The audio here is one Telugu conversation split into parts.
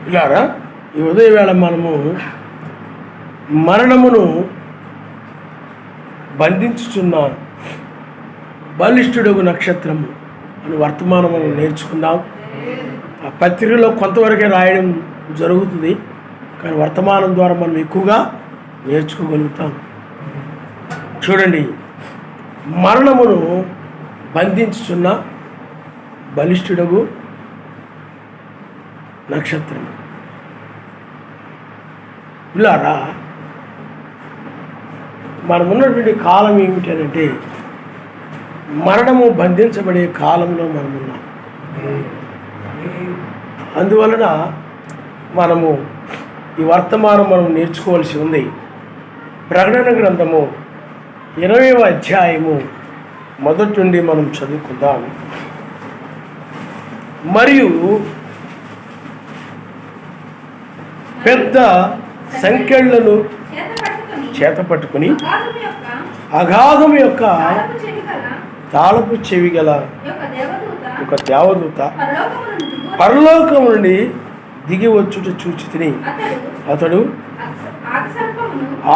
ఇలారా ఈ ఉదయవేళ మనము మరణమును బంధించుచున్న బలిష్ఠుడగు నక్షత్రము అని వర్తమానం మనం నేర్చుకుందాం. ఆ పత్రికలో కొంతవరకే రాయడం జరుగుతుంది, కానీ వర్తమానం ద్వారా మనం ఎక్కువగా నేర్చుకోగలుగుతాం. చూడండి, మరణమును బంధించుచున్న బలిష్ఠుడగు నక్షత్రం. ఇలారా మనమున్నటువంటి కాలం ఏమిటంటే మరణము బంధించబడే కాలంలో మనమున్నాం. అందువలన మనము ఈ వర్తమానం మనం నేర్చుకోవాల్సి ఉంది. ప్రకటన గ్రంథము 20వ అధ్యాయము మొదటి నుండి మనం చదువుకుందాం. మరియు పెద్ద సంఖ్యలను చేతపట్టుకుని అగాధం యొక్క తాళపు చెవి గల ఒక దేవదూత పరలోకం నుండి దిగి వచ్చుట చూచి తిని అతడు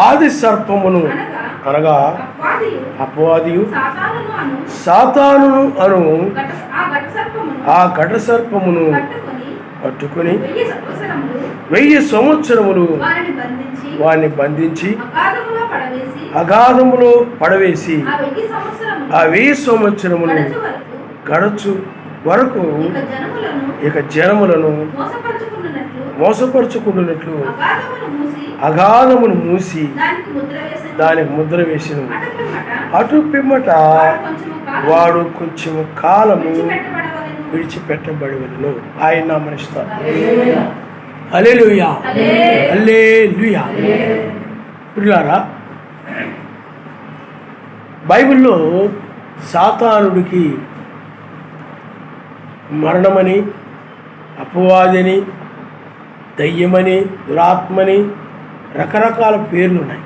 ఆది సర్పమును అనగా అపవాదియు సాతానును అను ఆ ఘట సర్పమును పట్టుకుని 1000 సంవత్సరములు వారిని బంధించి అగాధములో పడవేసి ఆ 1000 సంవత్సరములు గడచు వరకు ఇక జనములను మోసపరుచుకుంటున్నట్లు అగాధమును మూసి దానికి ముద్ర వేసిను. అటు పిమ్మట వాడు కొంచెం కాలము విడిచిపెట్టబడిను. ఆయన నామమున హల్లెలూయా, హల్లెలూయా. ప్రియులారా, బైబిల్లో సాతానుడికి మరణమని, అపవాదిని, దయ్యమని, దురాత్మని రకరకాల పేర్లు ఉన్నాయి.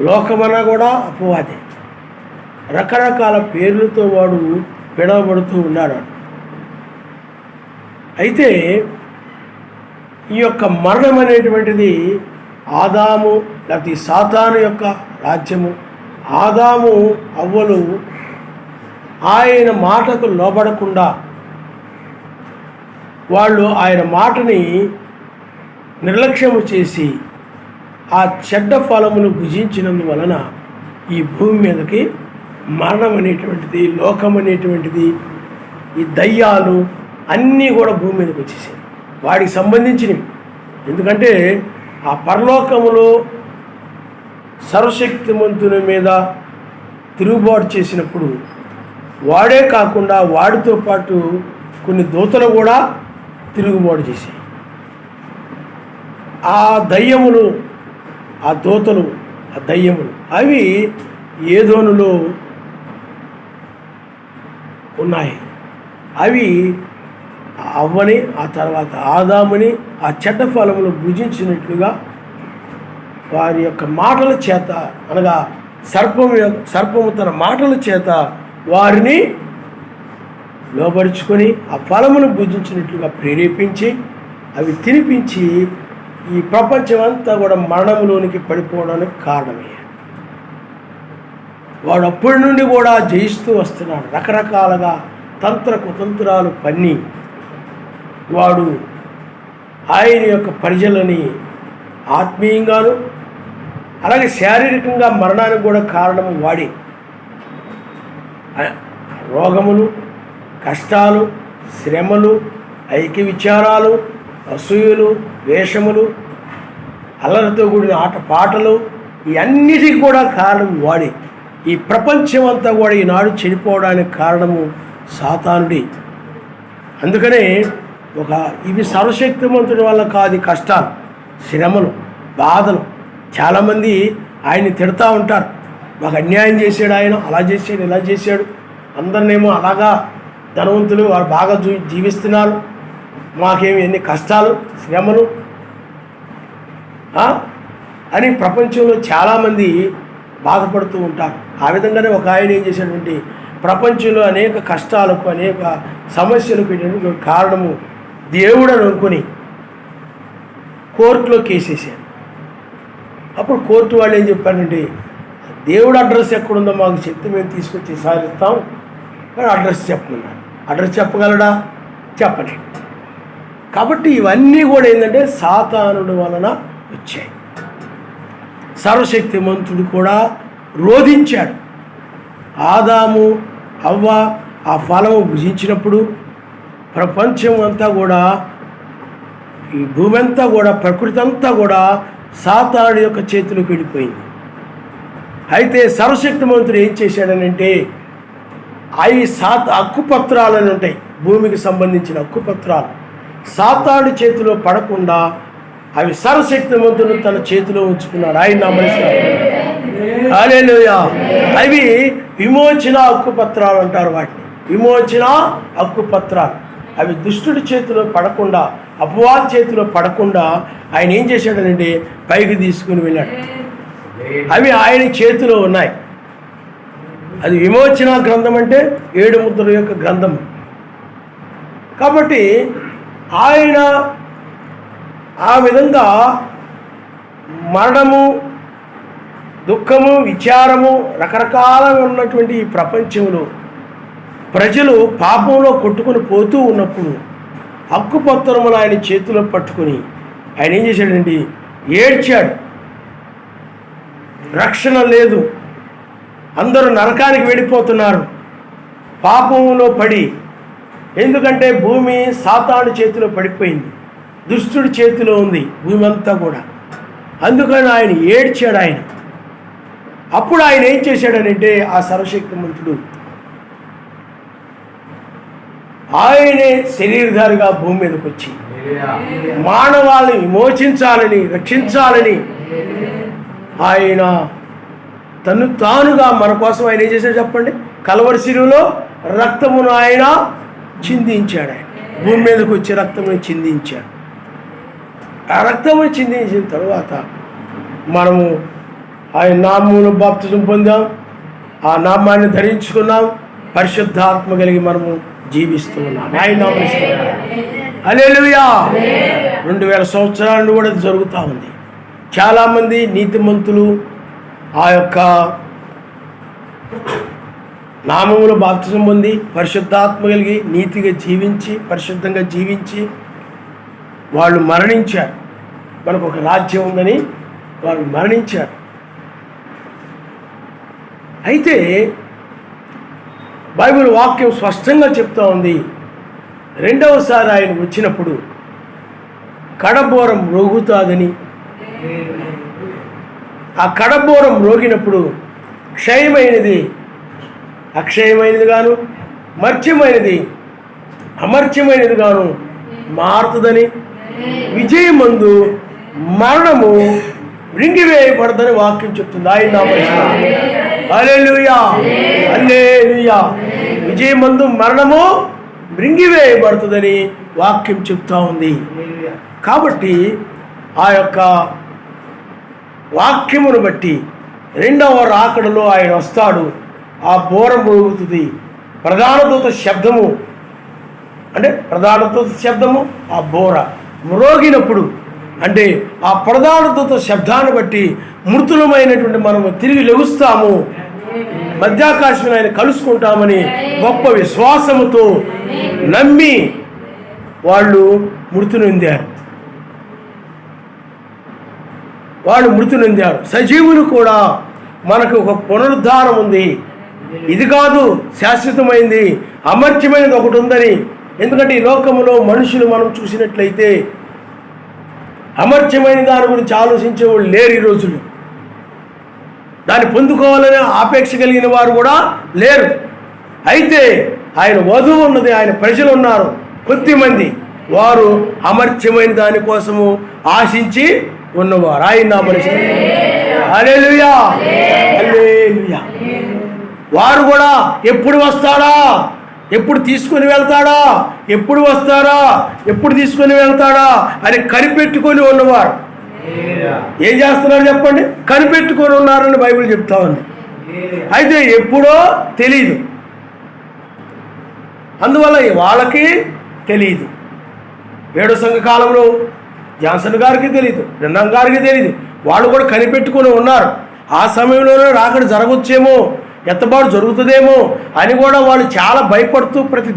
లోకమన్నా కూడా అపవాదే. రకరకాల పేర్లతో వాడు పిడవబడుతూ ఉన్నాడు. అయితే ఈ యొక్క మరణం అనేటువంటిది ఆదాము లేకపోతే సాతాను యొక్క రాజ్యము. ఆదాము అవ్వలు ఆయన మాటకు లోబడకుండా వాళ్ళు ఆయన మాటని నిర్లక్ష్యము చేసి ఆ చెడ్డ ఫలమును భుజించినందువలన ఈ భూమి మీదకి మరణం అనేటువంటిది, లోకం అనేటువంటిది, ఈ దయ్యాలు అన్నీ కూడా భూమి మీదకి వచ్చేసాయి, వాడికి సంబంధించినవి. ఎందుకంటే ఆ పరలోకములో సర్వశక్తిమంతుని మీద తిరుగుబాటు చేసినప్పుడు వాడే కాకుండా వాడితో పాటు కొన్ని దూతలు కూడా తిరుగుబాటు చేశాయి. ఆ దయ్యములు, ఆ దూతలు, ఆ దయ్యములు అవి ఏదోనులో ఉన్నాయి. అవి అవ్వని, ఆ తర్వాత ఆదాముని ఆ చెడ్డ ఫలమును భుజించినట్లుగా వారి యొక్క మాటల చేత, అనగా సర్పము తన మాటల చేత వారిని లోబరుచుకొని ఆ ఫలమును భుజించినట్లుగా ప్రేరేపించి అవి తినిపించి ఈ ప్రపంచం అంతా కూడా మరణంలోనికి పడిపోవడానికి కారణమయ్యాడు. వాడు అప్పటి నుండి కూడా జయిస్తూ వస్తున్నాడు. రకరకాలుగా తంత్ర కుతంత్రాలు పన్ని వాడు ఆయన యొక్క ప్రజలని ఆత్మీయంగాను అలాగే శారీరకంగా మరణానికి కూడా కారణము వాడే. రోగములు, కష్టాలు, శ్రమలు, ఐక్య విచారాలు, అసూయలు, వేషములు, అల్లరితో కూడిన ఆటపాటలు, ఇవన్నిటికీ కూడా కారణం వాడే. ఈ ప్రపంచం అంతా కూడా ఈనాడు చెడిపోవడానికి కారణము సాతానుడి. అందుకనే ఇవి సర్వశక్తిమంతుడి వల్ల కాదు కష్టాలు, శ్రమలు, బాధలు. చాలామంది ఆయన్ని తిడతా ఉంటారు, మాకు అన్యాయం చేశాడు, ఆయన అలా చేశాడు, ఇలా చేశాడు, అందరినేమో అలాగా ధనవంతులు వారు బాగా జీవిస్తున్నారు, మాకేమి ఎన్ని కష్టాలు, శ్రమలు అని ప్రపంచంలో చాలామంది బాధపడుతూ ఉంటారు. ఆ విధంగానే ఒక ఆయన ఏం చేశాడంటే ప్రపంచంలో అనేక కష్టాలకు, అనేక సమస్యలకు కారణము దేవుడు అని అనుకుని కోర్టులో కేసేసారు. అప్పుడు కోర్టు వాళ్ళు ఏం చెప్పారంటే, దేవుడు అడ్రస్ ఎక్కడుందో మాకు చెప్తే మేము తీసుకొచ్చి సాధిస్తాం, కానీ అడ్రస్ చెప్పమన్నారు. అడ్రస్ చెప్పగలడా? చెప్పలేడు. కాబట్టి ఇవన్నీ కూడా ఏంటంటే సాతానుడి వలన వచ్చాయి. సర్వశక్తిమంతుడు కూడా రోధించాడు. ఆదాము అవ్వ ఆ ఫలము భుజించినప్పుడు ప్రపంచం అంతా కూడా, ఈ భూమి అంతా కూడా, ప్రకృతి అంతా కూడా సాతానుడి యొక్క చేతిలోకి వెళ్ళిపోయింది. అయితే సర్వశక్తిమంతుడు ఏం చేశాడనంటే, అవి హక్కుపత్రాలని ఉంటాయి, భూమికి సంబంధించిన హక్కుపత్రాలు సాతానుడి చేతిలో పడకుండా అవి సర్వశక్తిమంతుడు తన చేతిలో ఉంచుకున్నాడు. ఆయన నమ్మరిస్తాడు. హల్లెలూయా. అవి విమోచన హక్కుపత్రాలు అంటారు వాటిని, విమోచన హక్కుపత్రాలు. అవి దుష్టుడి చేతిలో పడకుండా, అపవాది చేతిలో పడకుండా ఆయన ఏం చేశాడనంటే పైకి తీసుకుని వెళ్ళాడు. అవి ఆయన చేతిలో ఉన్నాయి. అది విమోచన గ్రంథం అంటే 7 ముద్రల యొక్క గ్రంథం. కాబట్టి ఆయన ఆ విధంగా మరణము, దుఃఖము, విచారము రకరకాలుగా ఉన్నటువంటి ఈ ప్రపంచంలో ప్రజలు పాపంలో కొట్టుకుని పోతూ ఉన్నప్పుడు హక్కుపత్రములు ఆయన చేతిలో పట్టుకుని ఆయన ఏం చేశాడండి, ఏడ్చాడు. రక్షణ లేదు, అందరూ నరకానికి వెళ్ళిపోతున్నారు పాపంలో పడి. ఎందుకంటే భూమి సాతాను చేతిలో పడిపోయింది, దుష్టుడి చేతిలో ఉంది భూమి అంతా కూడా. అందుకని ఆయన ఏడ్చాడు. అప్పుడు ఆయన ఏం చేశాడనంటే, ఆ సర్వశక్తిమంతుడు ఆయనే శరీరధారిగా భూమి మీదకి వచ్చి మానవాళ్ళని విమోచించాలని, రక్షించాలని ఆయన తను తానుగా మన కోసం ఆయన ఏం చేశాడు చెప్పండి? కలవరి శిలువలో రక్తమును ఆయన చిందించాడు. ఆయన భూమి మీదకి వచ్చి రక్తమును చిందించాడు. ఆ రక్తమును చిందించిన తరువాత మనము ఆయన నామమును బాప్తిజం పొందాం, ఆ నామాన్ని ధరించుకున్నాం, పరిశుద్ధాత్మ కలిగి మనము జీవిస్తూ ఉన్నాం. ఆయన నామమున హల్లెలూయా. 2000 సంవత్సరాల నుండి కూడా జరుగుతూ ఉంది. చాలామంది నీతిమంతులు ఆ యొక్క నామములో బాప్తిజం పొంది పరిశుద్ధాత్మ కలిగి నీతిగా జీవించి, పరిశుద్ధంగా జీవించి వాళ్ళు మరణించారు. మనకు ఒక రాజ్యం ఉందని వాళ్ళు మరణించారు. అయితే బైబిల్ వాక్యం స్పష్టంగా చెప్తా ఉంది, రెండవసారి ఆయన వచ్చినప్పుడు కడబోరం రోగుతాదని. ఆ కడబోరం రోగినప్పుడు క్షయమైనది అక్షయమైనది గాను, మర్చ్యమైనది అమర్చ్యమైనది గాను మారుతుందని, విజయమందు మరణము మృంగివేయబడదని వాక్యం చెప్తుంది. ఆయన హల్లెలూయా, హల్లెలూయా. విజయమందు మరణము మృంగివేయబడుతుందని వాక్యం చెప్తా ఉంది. కాబట్టి ఆ యొక్క వాక్యమును బట్టి రెండవ రాకడలో ఆయన వస్తాడు. ఆ బోరం మోగుతుంది. ప్రధాన దూత శబ్దము అంటే ప్రధాన దూత శబ్దము, ఆ బోర మ్రోగినప్పుడు అంటే ఆ ప్రధాన దూత శబ్దాన్ని బట్టి మృతులమైనటువంటి మనము తిరిగి లెగుస్తాము, మధ్యాకాశం ఆయన కలుసుకుంటామని గొప్ప విశ్వాసముతో నమ్మి వాళ్ళు మృతి నొందారు. సజీవులు కూడా మనకు ఒక పునరుద్ధానం ఉంది. ఇది కాదు శాశ్వతమైంది, అమర్త్యమైనది ఒకటి ఉందని. ఎందుకంటే ఈ లోకంలో మనుషులు మనం చూసినట్లయితే అమర్త్యమైన దాని గురించి ఆలోచించేవాళ్ళు లేరు ఈ రోజులు. దాన్ని పొందుకోవాలనే ఆపేక్ష కలిగిన వారు కూడా లేరు. అయితే ఆయన వధువు ఉన్నది, ఆయన ప్రజలు ఉన్నారు కొద్దిమంది, వారు అమర్త్యమైన దానికోసము ఆశించి ఉన్నవారు. ఆయన మనిషి హల్లెలూయా, హల్లెలూయా. వారు కూడా ఎప్పుడు వస్తాడా, ఎప్పుడు తీసుకొని వెళ్తాడా, ఎప్పుడు వస్తారా, ఎప్పుడు తీసుకొని వెళ్తాడా అని కనిపెట్టుకొని ఉన్నవారు. ఏం చేస్తున్నారు చెప్పండి? కనిపెట్టుకొని ఉన్నారని బైబిల్ చెప్తా ఉంది. అయితే ఎప్పుడో తెలియదు, అందువల్ల వాళ్ళకి తెలియదు. 7వ సంఘకాలంలో జాన్సన్ గారికి తెలియదు, బ్రెన్నాం గారికి తెలియదు. వాళ్ళు కూడా కనిపెట్టుకుని ఉన్నారు. ఆ సమయంలోనే రాకడ జరగచ్చేమో, ఎత్తబాటు జరుగుతుందేమో అని కూడా వాళ్ళు చాలా భయపడుతూ ప్రతి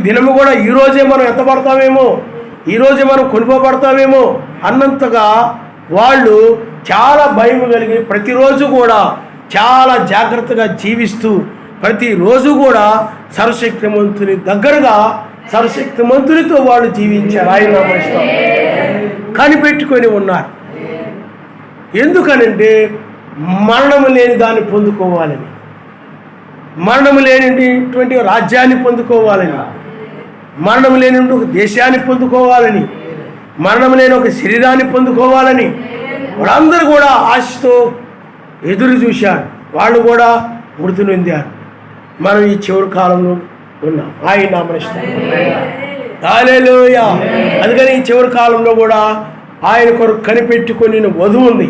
దినము కూడా ఈరోజే మనం ఎత్తబడతామేమో, ఈరోజే మనం కొనుక్కోబడతామేమో అన్నంతగా వాళ్ళు చాలా భయం కలిగి ప్రతిరోజు కూడా చాలా జాగ్రత్తగా జీవిస్తూ ప్రతిరోజు కూడా సర్వశక్తిమంతుని దగ్గరగా సర్వశక్తిమంతునితో వాళ్ళు జీవించారు. ఆయన నామములో కనిపెట్టుకొని ఉన్నారు. ఎందుకనంటే మరణము లేని దాన్ని పొందుకోవాలని, మరణము లేనిటువంటి రాజ్యాన్ని పొందుకోవాలని, మరణం లేని ఒక దేశాన్ని పొందుకోవాలని, మరణం లేని ఒక శరీరాన్ని పొందుకోవాలని వాళ్ళందరూ కూడా ఆశతో ఎదురు చూశారు. వాళ్ళు కూడా మృతి నొందారు. మనం ఈ చివరి కాలంలో ఉన్నాం. ఆయన నామములో హల్లెలూయా. అందుకని ఈ చివరి కాలంలో కూడా ఆయన కొరకు కనిపెట్టుకొని వధువు ఉంది.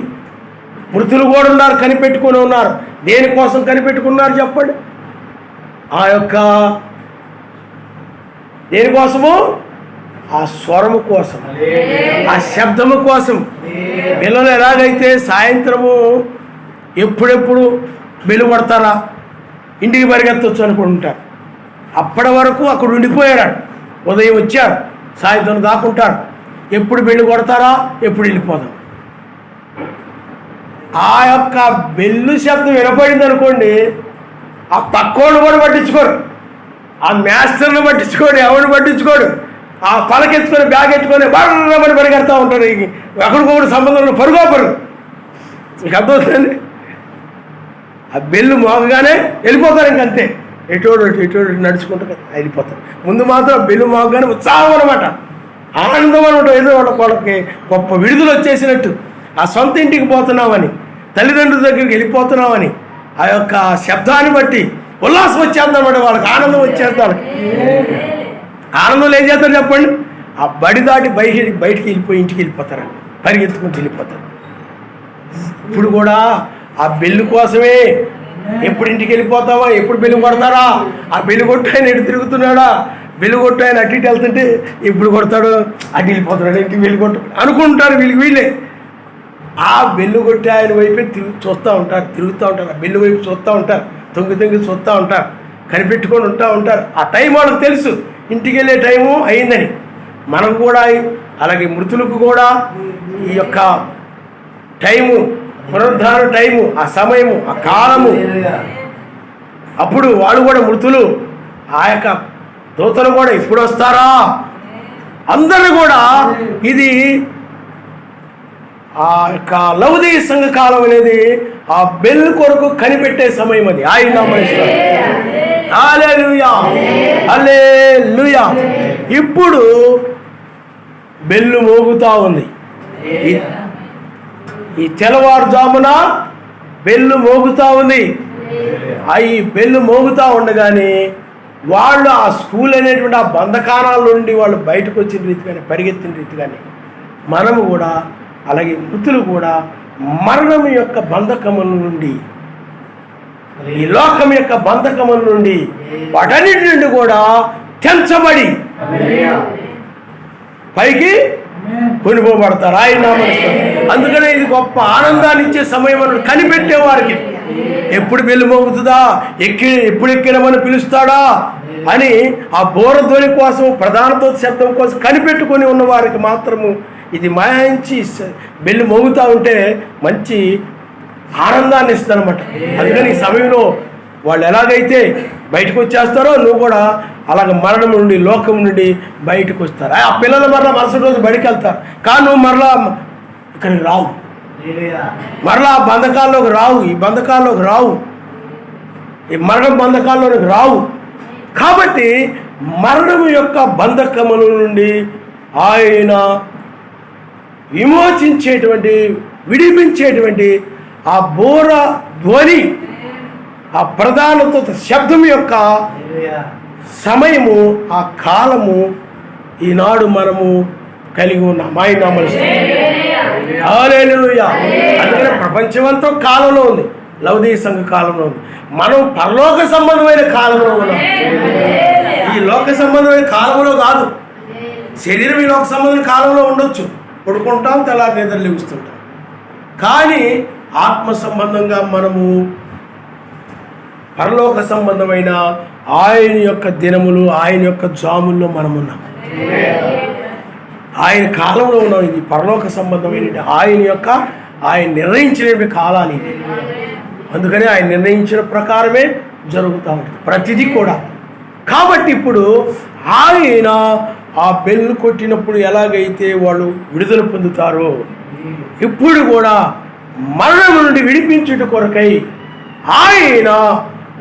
మృతులు కూడా ఉన్నారు, కనిపెట్టుకొని ఉన్నారు. దేనికోసం కనిపెట్టుకున్నారు చెప్పండి? ఆ యొక్క దేనికోసము? ఆ స్వరము కోసం, ఆ శబ్దము కోసం. పిల్లలు ఎలాగైతే సాయంత్రము ఎప్పుడెప్పుడు బెల్లు కొడతారా ఇంటికి పరిగెత్తవచ్చు అనుకుంటారు. అప్పటి వరకు అక్కడ ఉండిపోయారు. ఉదయం వచ్చారు, సాయంత్రం దాక్కుంటారు. ఎప్పుడు బెల్లు కొడతారా, ఎప్పుడు వెళ్ళిపోదాం. ఆ యొక్క బెల్లు శబ్దం వినపడింది అనుకోండి, ఆ పక్కోళ్ళు కూడా పట్టించుకోరు, ఆ మాస్టర్ని పట్టించుకోడు, ఎవరిని పట్టించుకోడు. ఆ పలకెత్తుకొని బ్యాగ్ ఎత్తుకొని బర్రమని పరిగెడతా ఉంటారు. ఒకరికొకరు సంబంధంలో పరుగు. మీకు అర్థమవుతుందండి? ఆ బెల్లు మోగగానే వెళ్ళిపోతారు. ఇంకంతే, ఎటోడు నడుచుకుంటూ వెళ్ళిపోతారు. ముందు మాత్రం బెల్లు మోగగానే ఉత్సాహం అనమాట, ఆనందం అనమాట. ఏదో వాళ్ళకి గొప్ప విడుదల వచ్చేసినట్టు, ఆ సొంత ఇంటికి పోతున్నామని, తల్లిదండ్రుల దగ్గరికి వెళ్ళిపోతున్నామని ఆ యొక్క శబ్దాన్ని బట్టి ఉల్లాసం వచ్చేద్దన్నమాట. వాళ్ళకి ఆనందం వచ్చేస్తారు. ఆనందంలో ఏం చేస్తారు చెప్పండి? ఆ బడి దాటి బయటికి వెళ్ళిపోయి ఇంటికి వెళ్ళిపోతారు, పరిగెత్తుకుంటూ వెళ్ళిపోతారు. ఇప్పుడు కూడా ఆ బెల్లు కోసమే, ఎప్పుడు ఇంటికి వెళ్ళిపోతావా, ఎప్పుడు బెల్లు కొడతారా, ఆ బెల్లు కొట్టు ఆయన ఎటు తిరుగుతున్నాడా, బెల్లు కొట్టు ఆయన అటు ఇటు వెళ్తుంటే ఎప్పుడు కొడతాడు, అటు వెళ్ళిపోతున్నాడు, ఇంటికి బెల్లు కొట్టు అనుకుంటారు వీళ్ళే. ఆ బెల్లు కొట్టి ఆయన వైపే చూస్తూ ఉంటారు, తిరుగుతూ ఉంటారు. ఆ బెల్లు వైపు చూస్తూ ఉంటారు, తొంగి చూస్తూ ఉంటారు, కనిపెట్టుకొని ఉంటారు. ఆ టైం వాళ్ళకి తెలుసు, ఇంటికి వెళ్ళే టైము అయిందని. మనకు కూడా అలాగే మృతులకు కూడా ఈ యొక్క టైము, పునరుద్ధారణ టైము, ఆ సమయము, ఆ కాలము, అప్పుడు వాళ్ళు కూడా మృతులు ఆ యొక్క దూతలు కూడా ఎప్పుడు వస్తారా అందరూ కూడా. ఇది ఆ యొక్క లౌదీయ సంఘ కాలం అనేది ఆ బెల్ కొరకు కనిపెట్టే సమయం అది. ఆయన హల్లెలూయా, హల్లెలూయా. ఇప్పుడు బెల్లు మోగుతా ఉంది. ఈ తెల్లవారుజామున బెల్లు మోగుతా ఉంది. ఈ బెల్లు మోగుతా ఉండగానే వాళ్ళు ఆ స్కూల్ అనేటువంటి ఆ బంధకానాల నుండి వాళ్ళు బయటకు వచ్చిన రీతి కానీ, పరిగెత్తిన రీతి కానీ, మనము కూడా అలాగే మృతులు కూడా మరణం యొక్క బంధకముల నుండి, ఈ లోకం యొక్క బంధకముల నుండి, వాటన్నిటి నుండి కూడా తెంచబడి పైకి కొనిపోబడతారు. ఆయన నామములో. అందుకనే ఇది గొప్ప ఆనందాన్ని ఇచ్చే సమయం అని కనిపెట్టే వారికి, ఎప్పుడు బెల్లు మోగుతుందా, ఎప్పుడు ఎక్కినమని పిలుస్తాడా అని ఆ బోరధ్వని కోసం, ప్రధాన దూత శబ్దం కోసం కనిపెట్టుకొని ఉన్న వారికి మాత్రము ఇది మంచి బెల్లు మోగుతూ ఉంటే మంచి ఆనందాన్ని ఇస్తుందన్నమాట. అందుకని ఈ సమయంలో వాళ్ళు ఎలాగైతే బయటకు వచ్చేస్తారో నువ్వు కూడా అలాగ మరణం నుండి, లోకం నుండి బయటకు వస్తారు. ఆ పిల్లలు మరలా మరుసటి రోజు బయటికి వెళ్తారు, కానీ నువ్వు మరలా ఇక్కడికి రావు, మరలా ఆ బంధకాల్లోకి రావు, ఈ బంధకాల్లోకి రావు, ఈ మరణం బంధకాల్లోకి రావు. కాబట్టి మరణం యొక్క బంధకముల నుండి ఆయన విమోచించేటువంటి, విడిపించేటువంటి ఆ బోర ధ్వని, ఆ ప్రధానత శబ్దం యొక్క సమయము, ఆ కాలము ఈనాడు మనము కలిగి ఉన్నాం. ఆయన నామములో. హల్లెలూయా. అందుకనే ప్రపంచమంతా కాలంలో ఉంది, లౌదీయ సంఘ కాలంలో ఉంది. మనం పరలోక సంబంధమైన కాలంలో ఉన్నాం, ఈ లోక సంబంధమైన కాలంలో కాదు. శరీరం ఈ లోక సంబంధమైన కాలంలో ఉండొచ్చు, పడుకుంటాం, తెల్లారి నిద్ర లేగుస్తుంటాం. కానీ ఆత్మ సంబంధంగా మనము పరలోక సంబంధమైన ఆయన యొక్క దినములు, ఆయన యొక్క జాముల్లో మనమున్నాం. ఆయన కాలంలో ఉన్నాం. ఇది పరలోక సంబంధమైన ఆయన నిర్ణయించిన కాలాలు ఇది. అందుకని ఆయన నిర్ణయించిన ప్రకారమే జరుగుతూ ఉంటుంది ప్రతిదీ కూడా. కాబట్టి ఇప్పుడు ఆయన ఆ బెల్లు కొట్టినప్పుడు ఎలాగైతే వాళ్ళు విడుదల పొందుతారో, ఇప్పుడు కూడా మరణం నుండి విడిపించుట కొరకై ఆయన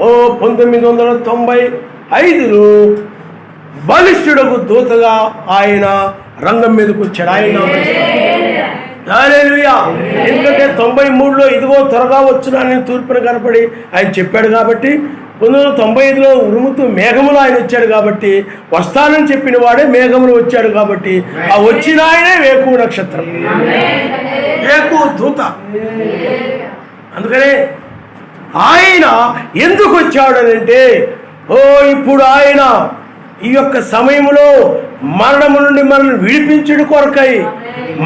1995లో బలిష్ఠుడకు దూతగా ఆయన రంగం మీదకి వచ్చాడు. ఆయన హల్లెలూయా. ఎందుకంటే 93లో ఇదిగో త్వరగా వచ్చునని తూర్పున కనపడి ఆయన చెప్పాడు కాబట్టి, 1995లో ఉరుముతూ మేఘములు ఆయన వచ్చాడు కాబట్టి, వస్తానని చెప్పిన వాడే మేఘములు వచ్చాడు కాబట్టి, ఆ వచ్చిన ఆయనే వేకువ నక్షత్రం, వేకువ దూత. అందుకనే ఆయన ఎందుకు వచ్చాడనంటే, ఇప్పుడు ఆయన ఈ యొక్క సమయంలో మరణము నుండి మనల్ని విడిపించుట కొరకై,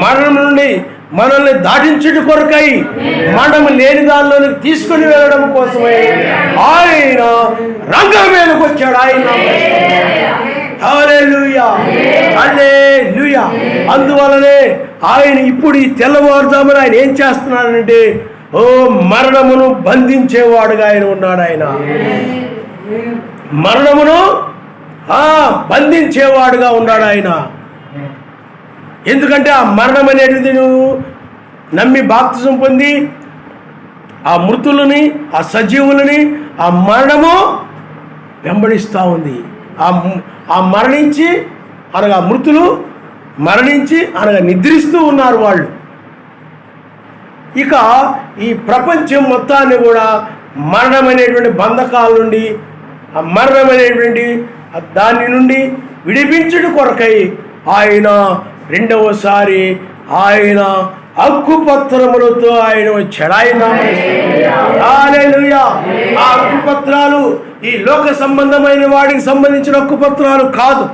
మరణం నుండి మనల్ని దాటించుట కొరకై, మరణము లేని దానిలోనికి తీసుకుని వెళ్ళడం కోసమై ఆయన రంగం మీదకి వచ్చాడు. ఆయన హల్లెలూయా, హల్లెలూయా. అందువలనే ఆయన ఇప్పుడు ఈ తెల్లవారుజామున ఆయన ఏం చేస్తున్నాడంటే, మరణమును బంధించేవాడుగా ఆయన ఉన్నాడు. ఆయన మరణమును బంధించేవాడుగా ఉన్నాడు ఆయన. ఎందుకంటే ఆ మరణం అనేది నువ్వు నమ్మి బాప్తిజం పొంది ఆ మృతులని, ఆ సజీవులని ఆ మరణము వెంబడిస్తూ ఉంది. ఆ మరణించి అనగా మృతులు మరణించి అనగా నిద్రిస్తూ ఉన్నారు వాళ్ళు. ఇక ఈ ప్రపంచం మొత్తాన్ని కూడా మరణం అనేటువంటి బంధకాల నుండి, ఆ మరణం అనేటువంటి దాని నుండి విడిపించుట కొరకై ఆయన రెండవసారి ఆయన హక్కుపత్రములతో ఆయన వచ్చాడు. హల్లెలూయా. ఆ హక్కుపత్రాలు ఈ లోక సంబంధమైన వాడికి సంబంధించిన హక్కుపత్రాలు కాదు,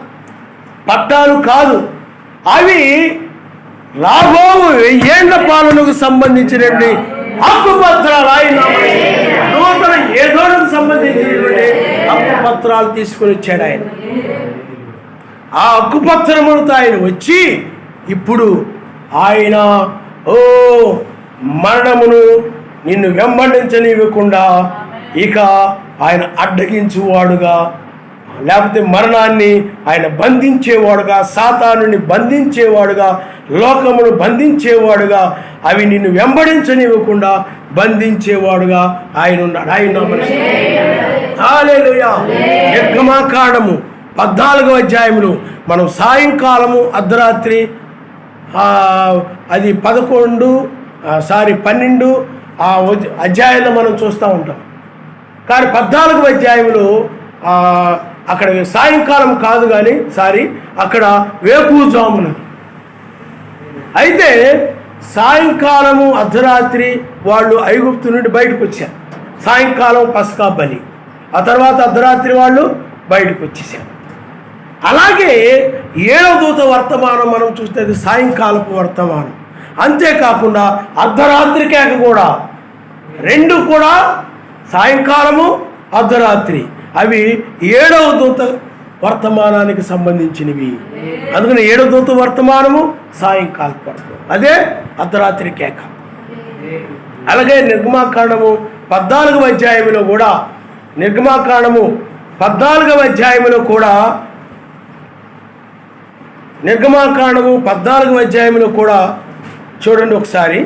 పట్టాలు కాదు. అవి రాబో 1000 ఏళ్ల పాలనకు సంబంధించినటువంటి హక్కుపత్రాలు. ఆయన నూతన ఏదోలకు సంబంధించినటువంటి హక్కుపత్రాలు తీసుకుని వచ్చాడు ఆయన. ఆ హక్కుపత్రములతో ఆయన వచ్చి ఇప్పుడు ఆయన మరణమును నిన్ను వెంబడించనివ్వకుండా ఇక ఆయన అడ్డగించువాడుగా, లేకపోతే మరణాన్ని ఆయన బంధించేవాడుగా, సాతానుని బంధించేవాడుగా, లోకమును బంధించేవాడుగా, అవి నిన్ను వెంబడించనివ్వకుండా బంధించేవాడుగా ఆయన ఉన్నాడు. ఆయన హల్లెలూయా. నిర్గమాకాండము 14వ అధ్యాయములు మనం సాయంకాలము అర్ధరాత్రి అది 12 అధ్యాయంలో మనం చూస్తూ ఉంటాం. కానీ 14వ అధ్యాయంలో అక్కడ సాయంకాలం కాదు కానీ అక్కడ వేకువజామునది. అయితే సాయంకాలము అర్ధరాత్రి వాళ్ళు ఐగుప్తు నుండి బయటకు వచ్చారు. సాయంకాలం పస్కా బలి, ఆ తర్వాత అర్ధరాత్రి వాళ్ళు బయటకు వచ్చేసారు. అలాగే 7వ దూత వర్తమానం మనం చూస్తే అది సాయంకాలపు వర్తమానం. అంతేకాకుండా అర్ధరాత్రి కేక కూడా, రెండు కూడా సాయంకాలము అర్ధరాత్రి, అవి 7వ దూత వర్తమానానికి సంబంధించినవి. అందుకని 7వ దూత వర్తమానము సాయంకాలపు వర్తమానం, అదే అర్ధరాత్రి కేక. అలాగే నిర్గమాకాండము 14వ అధ్యాయంలో కూడా, నిర్గమాకాండము 14వ అధ్యాయంలో కూడా, నిర్గమాకాండము 14వ అధ్యాయంలో కూడా చూడండి ఒకసారి.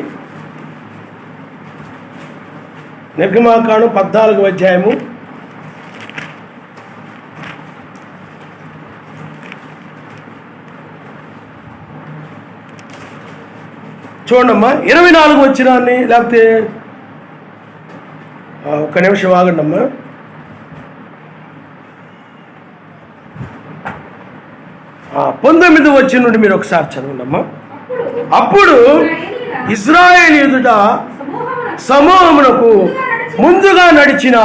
నిర్గమాకాండం 14వ అధ్యాయము చూడండమ్మా. 24 వచ్చినాన్ని, లేకపోతే ఒక్క నిమిషం ఆగండి అమ్మా. ఆ 19 వచ్చిన నుండి మీరు ఒకసారి చదవండి అమ్మా. అప్పుడు ఇశ్రాయేలు ఎదుట సమూహమునకు ముందుగా నడిచిన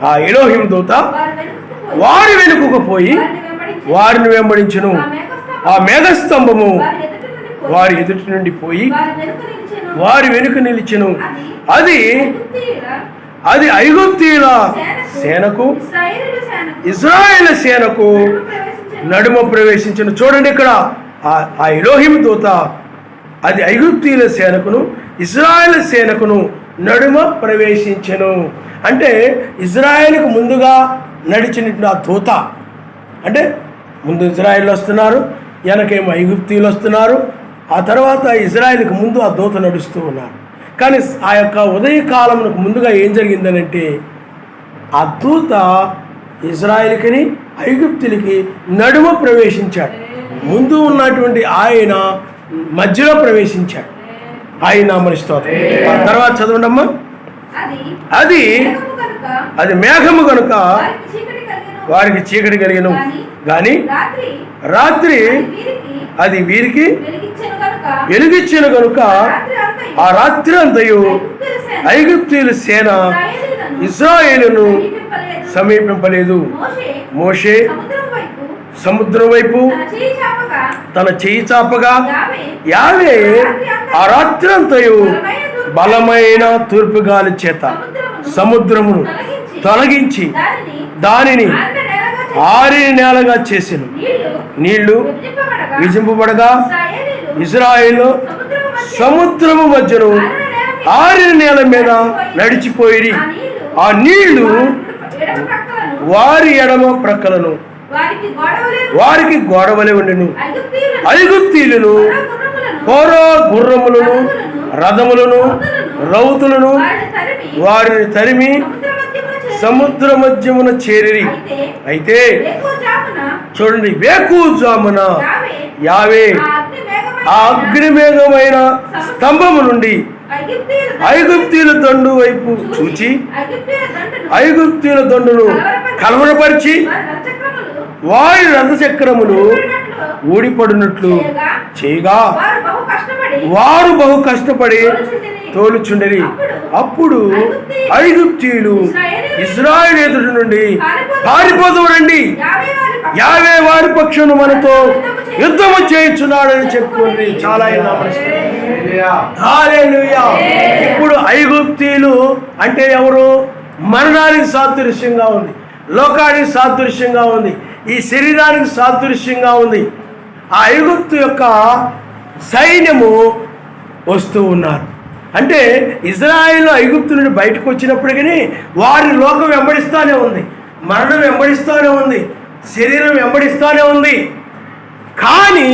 ఆ ఎలోహిం దూత వారి వెనుకకు పోయి వారిని వెంబడించెను. ఆ మేఘస్తంభము వారి ఎదుటి నుండి పోయి వారి వెనుక నిలిచెను. అది ఐగుప్తీయుల సేనకు ఇశ్రాయేలు సేనకు నడుమ ప్రవేశించెను. చూడండి, ఇక్కడ ఆ ఎలోహిం దూత అది ఐగుప్తీయుల సేనకును ఇశ్రాయేలు సేనకును నడుమ ప్రవేశించెను. అంటే ఇజ్రాయేలుకు ముందుగా నడిచిన ఆ దూత, అంటే ముందు ఇజ్రాయేల్ వస్తున్నారు, వెనకేమో ఐగుప్తీయులు వస్తున్నారు. ఆ తర్వాత ఇజ్రాయేల్కి ముందు ఆ దూత నడుస్తూ ఉన్నారు. కానీ ఆ యొక్క ఉదయకాలంకు ముందుగా ఏం జరిగిందనంటే ఆ దూత ఇజ్రాయేల్కి ఐగుప్తులకి నడుమ ప్రవేశించాడు. ముందు ఉన్నటువంటి ఆయన మధ్యలో ప్రవేశించాడు. ఆయన మన స్తోత్రం. ఆ తర్వాత చదవండమ్మా. అది మేఘము కనుక వారికి చీకటి కలిగెను, గాని రాత్రి అది వీరికి వెలుగిచ్చెను కనుక ఆ రాత్రి అంతయు ఐగుప్తీయుల సేన ఇశ్రాయేలును సమీపింపలేదు. మోషే సముద్రం వైపు తన చేయి చాపగా యావే ఆ రాత్రి అంతయు బలమైన తూర్పు గాలి చేత సముద్రమును తొలగించి దానిని ఆరిన నేలగా చేసెను. నీళ్లు విజింపబడగా ఇశ్రాయేలు సముద్రము మధ్యను ఆరిన నేల మీద నడిచిపోయి ఆ నీళ్లు వారి ఎడమ ప్రక్కలను వారికి గోడవలే ఉండెను. ఐగుప్తీయులను కోరో గుర్రములను రథములను రౌతులను వారిని తరిమి సముద్ర మధ్యమున చేరిరి. అయితే చూడండి, వేకువజామున యావే ఆ అగ్నిమేఘమైన స్తంభము నుండి ఐగుప్తీయుల దండు వైపు చూచి ఐగుప్తీయుల దండును కలవరపరిచి వారి రథచక్రములు ఊడిపడినట్లు చేయగా వారు బహు కష్టపడి తోలుచుండరి. అప్పుడు ఐగుప్తీయులు ఇశ్రాయేలు ఎదుటి నుండి పారిపోతూ రండి, యావే వారి పక్షును మనతో యుద్ధము చేయించున్నాడని చెప్పుకుంది. చాలా హల్లెలూయా. ఇప్పుడు ఐగుప్తీయులు అంటే ఎవరు? మరణానికి సాదృశ్యంగా ఉంది, లోకానికి సాదృశ్యంగా ఉంది, ఈ శరీరానికి సాదృశ్యంగా ఉంది. ఆ ఐగుప్తు యొక్క సైన్యము వస్తూ ఉన్నారు. అంటే ఇజ్రాయేలు ఐగుప్తు నుండి బయటకు వచ్చినప్పటికీ వారి లోకం వెంబడిస్తూనే ఉంది, మరణం వెంబడిస్తూనే ఉంది, శరీరం వెంబడిస్తూనే ఉంది. కానీ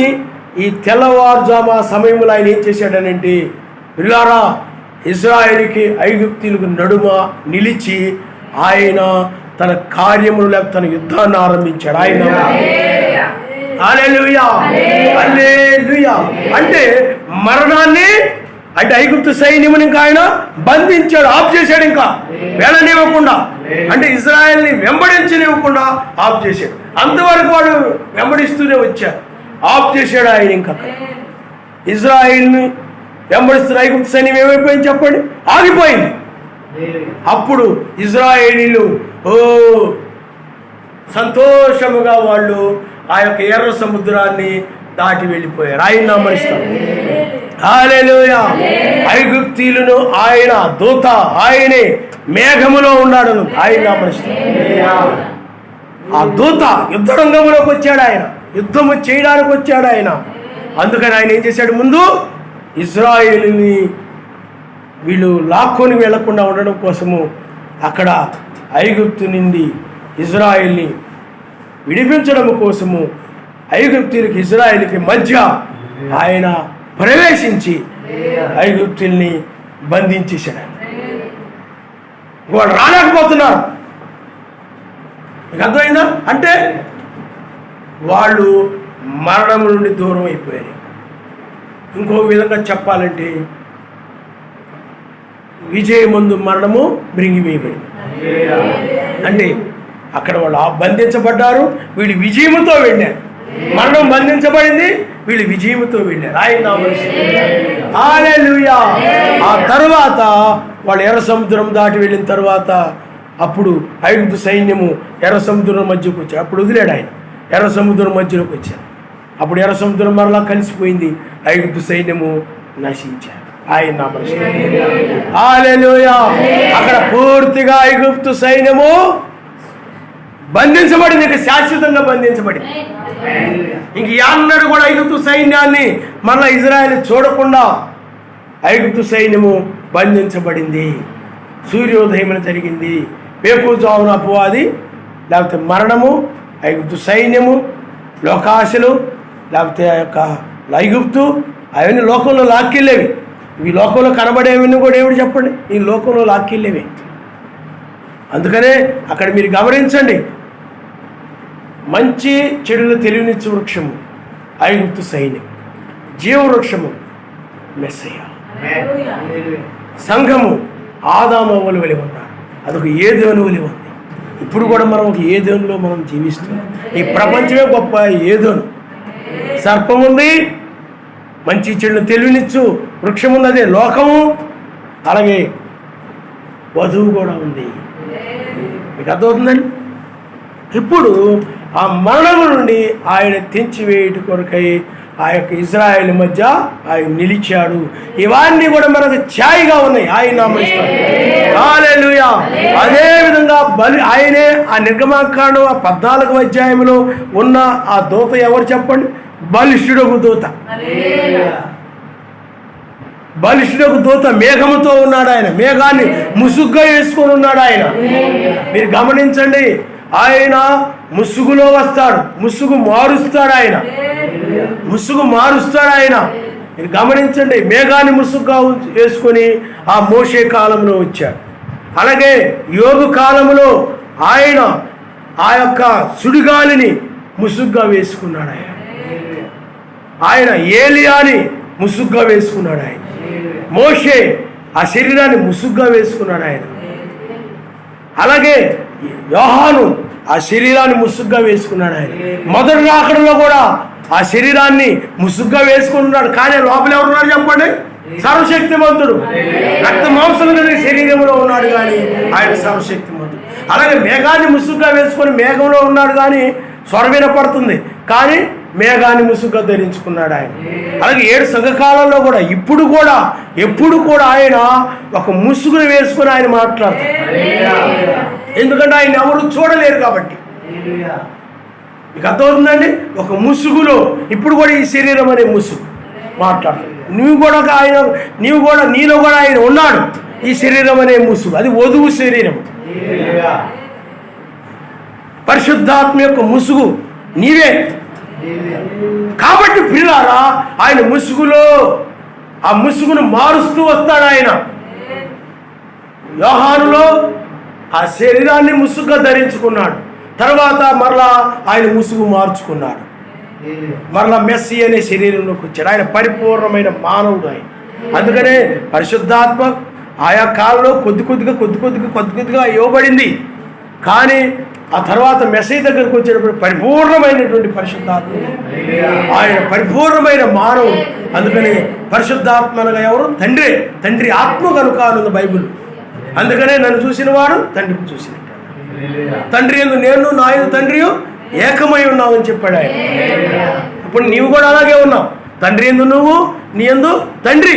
ఈ తెల్లవారుజామ సమయంలో ఆయన ఏం చేశాడనంటే, పిల్లారా, ఇజ్రాయేలుకి ఐగుప్తీయులకు నడుమ నిలిచి ఆయన తన కార్యములు లేక తన యుద్ధాన్ని ఆరంభించాడు. ఆయన హల్లెలూయా, హల్లెలూయా. అంటే మరణాన్ని, అంటే ఐగుప్తు సైన్యముని ఇంకా ఆయన బంధించాడు, ఆఫ్ చేశాడు, ఇంకా వెళ్ళనివ్వకుండా, అంటే ఇజ్రాయెల్ని వెంబడించనివ్వకుండా ఆఫ్ చేశాడు. అంతవరకు వాడు వెంబడిస్తూనే వచ్చారు, ఆఫ్ చేశాడు ఆయన. ఇంకా ఇజ్రాయెల్ని వెంబడిస్తున్న ఐగుప్తు సైన్యం ఏమైపోయింది చెప్పండి? ఆగిపోయింది. అప్పుడు ఇజ్రాయేలీలు సంతోషముగా వాళ్ళు ఆ యొక్క ఎర్ర సముద్రాన్ని దాటి వెళ్ళిపోయారు. ఆయన నామరిస్తాం. హల్లెలూయా. ఐగుప్తీయులను ఆయన దూత, ఆయనే మేఘములో ఉన్నాడు, ఆయన నామరిస్తాం. ఆ దూత యుద్ధ రంగంలోకి వచ్చాడు, ఆయన యుద్ధము చేయడానికి వచ్చాడు ఆయన. అందుకని ఆయన ఏం చేశాడు? ముందు ఇజ్రాయేలుని వీళ్ళు లాక్కొని వెళ్లకుండా ఉండడం కోసము అక్కడ ఐగుప్తు నుండి ఇజ్రాయేల్ని విడిపించడం కోసము ఐగుప్తులకి ఇజ్రాయేల్కి మధ్య ఆయన ప్రవేశించి ఐగుప్తుల్ని బంధించేశాడు. వాళ్ళు రాలేకపోతున్నారు. మీకు అర్థమైందా? అంటే వాళ్ళు మరణం నుండి దూరం అయిపోయారు. ఇంకో విధంగా చెప్పాలంటే విజయమందు మరణము మృంగివేయబడింది. అంటే అక్కడ వాళ్ళు బంధించబడ్డారు, వీళ్ళు విజయముతో వెళ్ళారు. మరణం బంధించబడింది, వీళ్ళు విజయముతో వెళ్ళారు. ఆయన హల్లెలూయా. ఆ తర్వాత వాళ్ళు ఎర్ర సముద్రం దాటి వెళ్ళిన తర్వాత అప్పుడు ఐగుప్తు సైన్యము ఎర్ర సముద్రం మధ్యకు వచ్చారు. అప్పుడు వదిలేడు ఆయన. ఎర్ర సముద్రం మధ్యలోకి వచ్చారు. అప్పుడు ఎర్ర సముద్రం మరలా కలిసిపోయింది, ఐగుప్తు సైన్యము నశించారు. ఆయన హల్లెలూయా. అక్కడ పూర్తిగా ఐగుప్తు సైన్యము బంధించబడింది, ఇక శాశ్వతంగా బంధించబడింది. ఇంక అన్నడు కూడా ఐగుప్తు సైన్యాన్ని మళ్ళా ఇజ్రాయెల్ చూడకుండా ఐగుప్తు సైన్యము బంధించబడింది. సూర్యోదయం జరిగింది, వేకువజామున అపవాది లేకపోతే మరణము, ఐగుప్తు సైన్యము, లోకాశలు లేకపోతే ఆ యొక్క ఐగుప్తు అవన్నీ లోకంలో లాక్కెళ్ళేవి. ఈ లోకంలో కనబడేవన్నీ కూడా ఏమిటి చెప్పండి, ఈ లోకంలో లాక్కెళ్ళేవి. అందుకనే అక్కడ మీరు గమనించండి, మంచి చెడులు తెలివినిచ్చు వృక్షము ఐగుప్తు సైన్యం, జీవవృక్షము మెస్సయ్య, సంఘము ఆదామవ్వల వలె ఉన్నారు. అదొక ఏదోను వలె ఉంది. ఇప్పుడు కూడా మనం ఒక ఏదోనులో మనం జీవిస్తున్నాం. ఈ ప్రపంచమే గొప్ప ఏదోను. సర్పం ఉంది, మంచి చెడులు తెలివినిచ్చు వృక్షం ఉంది, అదే లోకము. అలాగే వధువు కూడా ఉంది. మీకు అర్థమవుతుందండి? ఇప్పుడు ఆ మరణము నుండి ఆయన తెంచివేయుట కొరకై ఆ యొక్క ఇజ్రాయేల్ మధ్య ఆయన నిలిచాడు. ఇవన్నీ కూడా మనకు ఛాయిగా ఉన్నాయి. ఆయన నామమున హల్లెలూయా. అదే విధంగా ఆయనే ఆ నిర్గమాకాండం 14వ అధ్యాయంలో ఉన్న ఆ దూత ఎవరు చెప్పండి? బలిష్ఠుడొక దూత. బలిష్ఠుడొక దూత మేఘముతో ఉన్నాడు. ఆయన మేఘాన్ని ముసుగ్గా వేసుకొని ఉన్నాడు. ఆయన మీరు గమనించండి, ఆయన ముసుగులో వస్తాడు, ముసుగు మారుస్తాడు. ఆయన ముసుగు మారుస్తాడు. ఆయన మీరు గమనించండి, మేఘాన్ని ముసుగుగా వేసుకొని ఆ మోషే కాలంలో వచ్చాడు. అలాగే యోగు కాలంలో ఆయన ఆ యొక్క సుడిగాలిని ముసుగ్గా వేసుకున్నాడు. ఆయన ఏలియాని ముసుగ్గా వేసుకున్నాడు. ఆయన మోషే ఆ శరీరాన్ని ముసుగ్గా వేసుకున్నాడు. ఆయన అలాగే యోహాను ఆ శరీరాన్ని ముసుగ్గా వేసుకున్నాడు. ఆయన మొదటి రాకడలో కూడా ఆ శరీరాన్ని ముసుగ్గా వేసుకుంటున్నాడు. కానీ లోపల ఎవరున్నాడు చెప్పండి? సర్వశక్తిమంతుడు. రక్త మాంసం కలిగిన శరీరంలో ఉన్నాడు కానీ ఆయన సర్వశక్తిమంతుడు. అలాగే మేఘాన్ని ముసుగ్గా వేసుకొని మేఘంలో ఉన్నాడు కానీ స్వరం పడుతుంది, కానీ మేఘాన్ని ముసుగ్గా ధరించుకున్నాడు ఆయన. అలాగే 7 సంఘకాలంలో కూడా ఎప్పుడు కూడా ఆయన ఒక ముసుగును వేసుకుని ఆయన మాట్లాడతాడు. ఎందుకంటే ఆయన ఎవరు చూడలేరు కాబట్టి. మీకు అర్థమవుతుందండి? ఒక ముసుగులో ఇప్పుడు కూడా ఈ శరీరం అనే ముసుగు మాట్లాడతాడు. నీలో కూడా ఆయన ఉన్నాడు. ఈ శరీరం అనే ముసుగు అది వధువు శరీరం. పరిశుద్ధాత్మ యొక్క ముసుగు నీవే. కాబట్టి పిల్లారా, ఆయన ముసుగులో ఆ ముసుగును మారుస్తూ వస్తాడు. ఆయన యోహానులో ఆ శరీరాన్ని ముసుగుగా ధరించుకున్నాడు. తర్వాత మరలా ఆయన ముసుగు మార్చుకున్నాడు. మరలా మెస్సీ అనే శరీరంలోకి వచ్చాడు. ఆయన పరిపూర్ణమైన మానవుడు. ఆయన అందుకనే పరిశుద్ధాత్మ ఆయా కాలంలో కొద్ది కొద్దిగా ఇవ్వబడింది. కానీ ఆ తర్వాత మెస్సీ దగ్గరకు వచ్చేటప్పుడు పరిపూర్ణమైనటువంటి పరిశుద్ధాత్మ, ఆయన పరిపూర్ణమైన మానవుడు. అందుకని పరిశుద్ధాత్మ అనగా ఎవరు? తండ్రి ఆత్మ కనుక అన్నది బైబిల్. అందుకనే నన్ను చూసిన వాడు తండ్రిని చూసినట్టు. తండ్రి యందు నేను, నా యందు తండ్రి ఏకమై ఉన్నావని చెప్పాడు ఆయన. ఇప్పుడు నీవు కూడా అలాగే ఉన్నావు. తండ్రి యందు నువ్వు, నీ యందు తండ్రి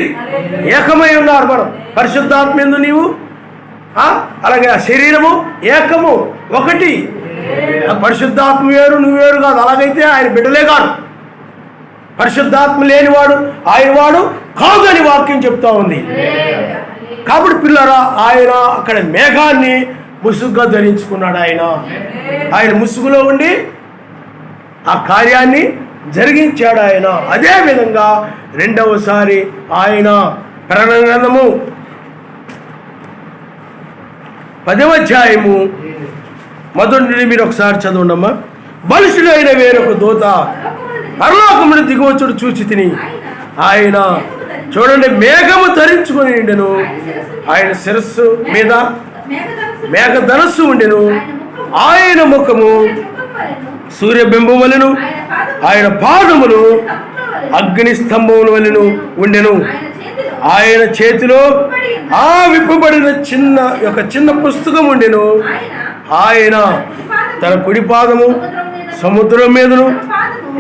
ఏకమై ఉన్నారు. మనం పరిశుద్ధాత్మ యందు నీవు, అలాగే ఆ శరీరము ఏకము ఒకటి. పరిశుద్ధాత్మ వేరు, నువ్వు వేరు కాదు. అలాగైతే ఆయన బిడ్డలే కాదు. పరిశుద్ధాత్మ లేనివాడు ఆయన వాడు కాదు అని వాక్యం చెప్తా ఉంది. కాబట్టి పిల్లరా, ఆయన అక్కడ మేఘాన్ని ముసుగుగా ధరించుకున్నాడు. ఆయన ముసుగులో ఉండి ఆ కార్యాన్ని జరిగించాడు. ఆయన అదేవిధంగా రెండవసారి ఆయన ప్రకటన గ్రంథము 10వ అధ్యాయము మొదటి నుండి మీరు ఒకసారి చదవండమ్మా. బలిష్ఠుడైన వేరొక దూత పరలోకమును దిగువచ్చుడు చూచి తిని, ఆయన చూడండి మేఘము ధరించుకొని ఉండెను. ఆయన శిరస్సు మీద మేఘధనస్సు ఉండెను. ఆయన ముఖము సూర్యబింబం వలెను, ఆయన పాదములు అగ్ని స్తంభముల వలెను ఉండెను. ఆయన చేతిలో విప్పబడిన చిన్న పుస్తకం ఉండెను. ఆయన తన కుడి పాదము సముద్రం మీదను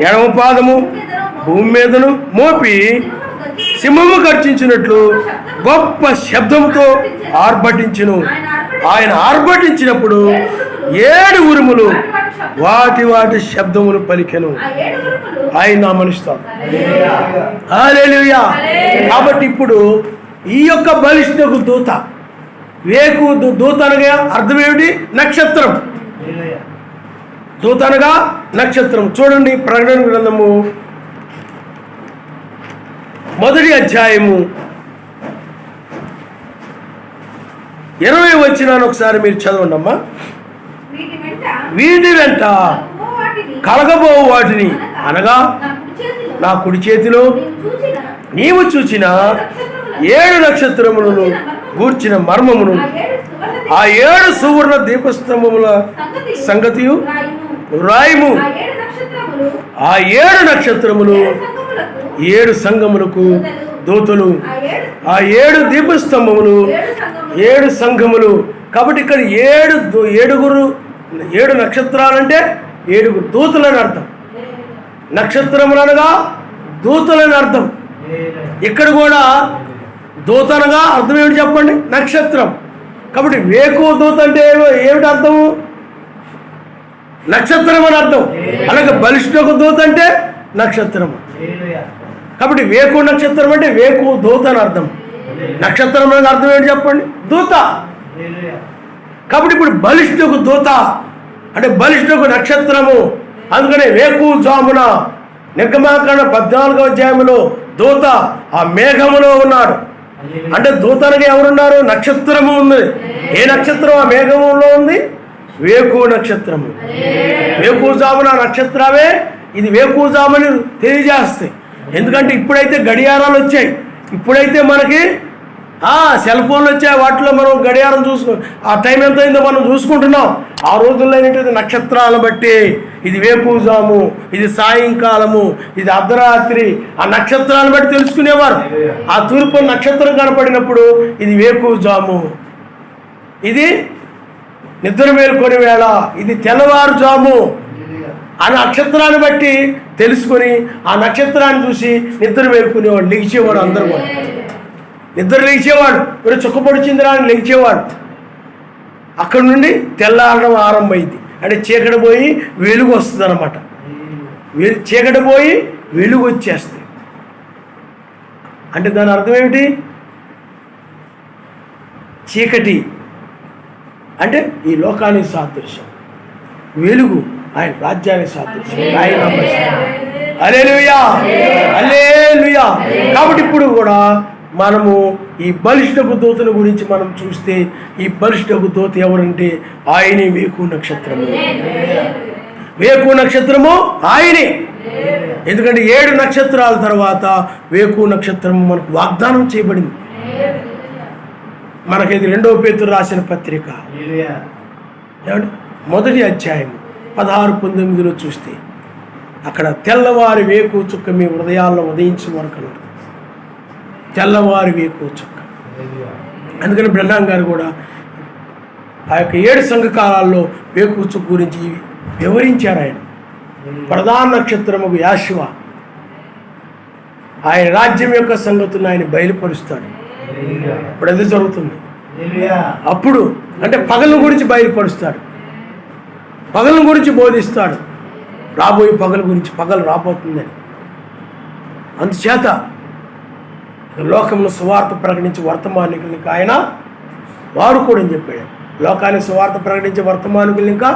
ఎడమ పాదము భూమి మీదను మోపి సింహము గర్జించినట్లు గొప్ప శబ్దముతో ఆర్భటించును. ఆయన ఆర్భటించినప్పుడు 7 ఉరుములు వాటి వాటి శబ్దములు పలికెను. ఆయన నామనిస్తాడు. హల్లెలూయా. కాబట్టి ఇప్పుడు ఈ యొక్క బలిష్ఠకు దూత, వేకు దూత అనగా అర్థం ఏమిటి? నక్షత్రం. దూత అనగా నక్షత్రం. చూడండి, ప్రకటన గ్రంథము 1వ అధ్యాయము 20 వచనాన్ని ఒకసారి మీరు చదవండి అమ్మా. వీటి వెంట కలగబో వాటిని అనగా నా కుడి చేతిలో నీవు చూచిన 7 నక్షత్రములను గూర్చిన మర్మమును, ఆ 7 సువర్ణ దీపస్తంభముల సంగతియు రాయము. ఆ 7 నక్షత్రములు 7 సంఘములకు దూతలు, ఆ 7 దీపస్తంభములు 7 సంఘములు. కాబట్టి ఇక్కడ 7 నక్షత్రాలంటే 7 దూతలని అర్థం. నక్షత్రములు అనగా దూతలని అర్థం. ఇక్కడ కూడా దూత అనగా అర్థం ఏమిటి చెప్పండి? నక్షత్రం. కాబట్టి వేకు దూత అంటే ఏమిటి అర్థము? నక్షత్రం అని అర్థం. అలాగే బలిష్ఠకు దూత అంటే నక్షత్రము. కాబట్టి వేకు నక్షత్రం అంటే వేకు దూత అని అర్థం. నక్షత్రం అనేది అర్థం ఏంటి చెప్పండి? దూత. కాబట్టి ఇప్పుడు బలిష్ఠకు దూత అంటే బలిష్ఠకు నక్షత్రము. అందుకనే వేకు జామున నిర్గమాకాండ 14వ అధ్యాయంలో దూత ఆ మేఘములో ఉన్నాడు. అంటే దూత అనగా ఎవరున్నారు? నక్షత్రము ఉంది. ఏ నక్షత్రం ఆ మేఘములో ఉంది? వేకు నక్షత్రము. వేకుజామున నక్షత్రమే ఇది వేకుజామని తెలియజేస్తాయి. ఎందుకంటే ఇప్పుడైతే గడియారాలు వచ్చాయి, ఇప్పుడైతే మనకి సెల్ ఫోన్లు వచ్చాయి, వాటిలో మనం గడియారం ఆ టైం ఎంత అయిందో మనం చూసుకుంటున్నాం. ఆ రోజుల్లో ఏంటంటే నక్షత్రాలను బట్టి ఇది వేకుజాము, ఇది సాయంకాలము, ఇది అర్ధరాత్రి, ఆ నక్షత్రాలను బట్టి తెలుసుకునేవారు. ఆ తూర్పు నక్షత్రం కనపడినప్పుడు ఇది వేకుజాము, ఇది నిద్ర మేలుకొని వేళ, ఇది తెల్లవారుజాము. ఆ నక్షత్రాన్ని బట్టి తెలుసుకొని ఆ నక్షత్రాన్ని చూసి నిద్ర మేలుకునేవాడు, లెగిచేవాడు. అందరూ కూడా నిద్ర లేచేవాడు, మీరు చుక్కపొడిచిందిరా అని లేచేవాడు. అక్కడి నుండి తెల్లారడం ఆరంభమైంది. అంటే చీకటి పోయి వెలుగు వస్తుంది అన్నమాట. చీకటి పోయి వెలుగు వచ్చేస్తుంది. అంటే దాని అర్థం ఏమిటి? చీకటి అంటే ఈ లోకానికి సాదృశ్యం, వెలుగు ఆయన రాజ్యానికి సాదృశ్యం. ఆయన హల్లెలూయా, హల్లెలూయా. కాబట్టి ఇప్పుడు కూడా మనము ఈ బలిష్ఠపు దూతల గురించి మనం చూస్తే, ఈ బలిష్ఠపు దూత ఎవరంటే ఆయనే వేకు నక్షత్రము. వేకు నక్షత్రము ఆయనే. ఎందుకంటే 7 నక్షత్రాల తర్వాత వేకు నక్షత్రము మనకు వాగ్దానం చేయబడింది. మనకి 2వ పేతురు రాసిన పత్రిక 1వ అధ్యాయం 16-19 చూస్తే అక్కడ తెల్లవారి వేకు చుక్క మీ హృదయాల్లో ఉదయించే వరకు, తెల్లవారి వేకు చుక్క. అందుకని బ్రహ్నాం గారు కూడా ఆ యొక్క 7 సంఘకాలాల్లో వేకు చుక్క గురించి వివరించారు. ఆయన ప్రధాన నక్షత్రముకు యాషువ, ఆయన రాజ్యం యొక్క సంగతులను ఆయన బయలుపరుస్తాడు. ఇప్పుడు అది జరుగుతుంది. అప్పుడు అంటే పగల గురించి బయలుపరుస్తాడు, పగల గురించి బోధిస్తాడు, రాబోయే పగల గురించి, పగలు రాబోతుందని. అందుచేత లోకంలో సువార్త ప్రకటించే వర్తమానికులు ఇంకా ఆయన వాడుకోడు అని చెప్పాడు. లోకానికి సువార్త ప్రకటించే వర్తమానికులు ఇంకా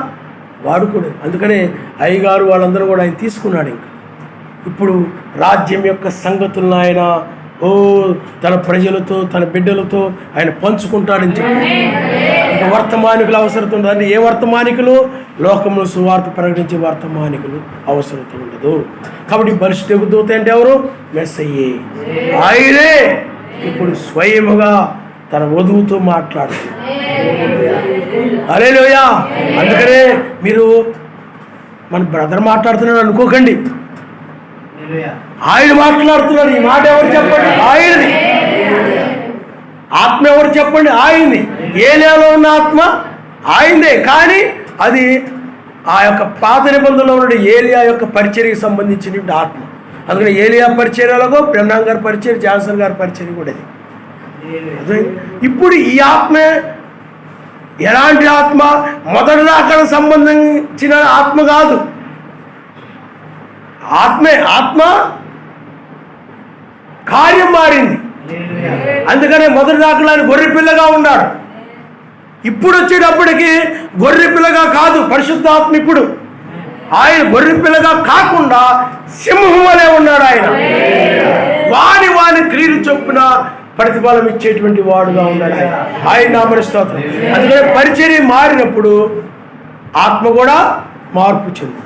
వాడుకోడు. అందుకనే అయ్యగారు వాళ్ళందరూ కూడా ఆయన తీసుకున్నాడు. ఇంకా ఇప్పుడు రాజ్యం యొక్క సంగతులను ఆయన తన ప్రజలతో, తన బిడ్డలతో ఆయన పంచుకుంటాడని చెప్పి ఇక వర్తమానికులు అవసరం ఉండదు. అంటే ఏ వర్తమానికులు? లోకంలో సువార్త ప్రకటించే వర్తమానికులు అవసరం ఉండదు. కాబట్టి బలిష్ఠకు దూత అంటే ఎవరు? మెస్సయ్యే. ఆయనే ఇప్పుడు స్వయముగా తన వధువుతో మాట్లాడుతున్నారు. హల్లెలూయా. అందుకనే మీరు మన బ్రదర్ మాట్లాడుతున్నాడు అనుకోకండి, ఆయన మాట్లాడుతున్నారు. ఈ మాట ఎవరు చెప్పండి? ఆయనది. ఆత్మ ఎవరు చెప్పండి? ఆయనది. ఏలియాలో ఉన్న ఆత్మ ఆయనదే. కానీ అది ఆ యొక్క పాత నిబంధనలో ఉన్న ఏలియా యొక్క పరిచర్యకి సంబంధించిన ఆత్మ. అందుకని ఏలియా పరిచర్యలకు బ్రహ్నాం గారి పరిచర్య, జాన్సన్ గారి పరిచర్య కూడా ఇది. ఇప్పుడు ఈ ఆత్మే ఎలాంటి ఆత్మ? మొదటి దాకా సంబంధించిన ఆత్మ కాదు. ఆత్మ కార్యం మారింది. అందుకనే మొదటి దాకా ఆయన గొర్రె పిల్లగా ఉన్నాడు. ఇప్పుడు వచ్చేటప్పటికి గొర్రె పిల్లగా కాదు పరిశుద్ధాత్మ. ఇప్పుడు ఆయన గొర్రె పిల్లగా కాకుండా సింహం వలె ఉన్నాడు. ఆయన వాని క్రియలు చొప్పున ప్రతిఫలం ఇచ్చేటువంటి వాడుగా ఉన్నాడు. ఆయన నామమున స్తోత్రం. అందుకని పరిచర్య మారినప్పుడు ఆత్మ కూడా మార్పు చెంది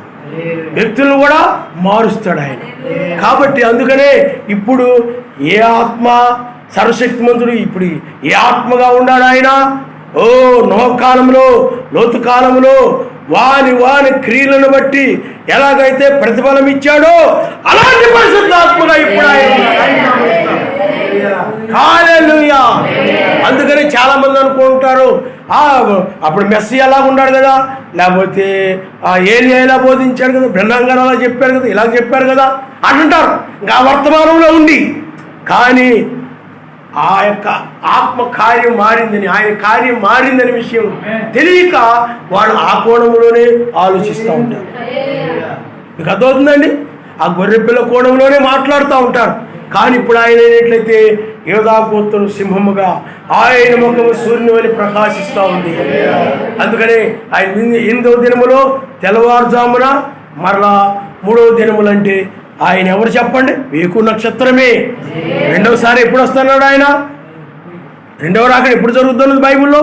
వ్యక్తులను కూడా మారుస్తాడు ఆయన. కాబట్టి అందుకనే ఇప్పుడు ఏ ఆత్మ సర్వశక్తిమంతుడు ఇప్పుడు ఏ ఆత్మగా ఉన్నాడు ఆయన? నోహు కాలంలో, లోతు కాలంలో వాని క్రియలను బట్టి ఎలాగైతే ప్రతిఫలం ఇచ్చాడో అలాంటి పరిశుద్ధాత్మగా ఇప్పుడు ఆయన. హల్లెలూయా. అందుకని చాలా మంది అనుకుంటారు అప్పుడు మెస్సీ ఎలా ఉన్నాడు కదా, లేకపోతే ఏలియా ఎలా బోధించాడు కదా, బ్రహ్నాం గారు అలా చెప్పారు కదా, ఇలా చెప్పారు కదా అంటుంటారు. ఇంకా వర్తమానంలో ఉండి కానీ ఆ యొక్క ఆత్మ కార్యం మారిందని, ఆయన కార్యం మారిందని విషయం తెలియక వాళ్ళు ఆ కోణంలోనే ఆలోచిస్తూ ఉంటారు. మీకు అర్థమవుతుందండి? ఆ గొర్రెపిల్ల కోణంలోనే మాట్లాడుతూ ఉంటారు. కానీ ఇప్పుడు ఆయన అయినట్లయితే యోధాగోత్రుడు సింహముగా ఆయన ముఖము సూర్యుని వలె ప్రకాశిస్తూ ఉంది. అందుకనే ఆయన 8వ దినములో తెల్లవారుజామున మరలా 3వ దినములంటే ఆయన ఎవరు చెప్పండి? వేకు నక్షత్రమే. రెండవసారి ఎప్పుడు వస్తున్నాడు ఆయన? రెండవ రాకడ ఎప్పుడు జరుగుతున్నది బైబిల్లో?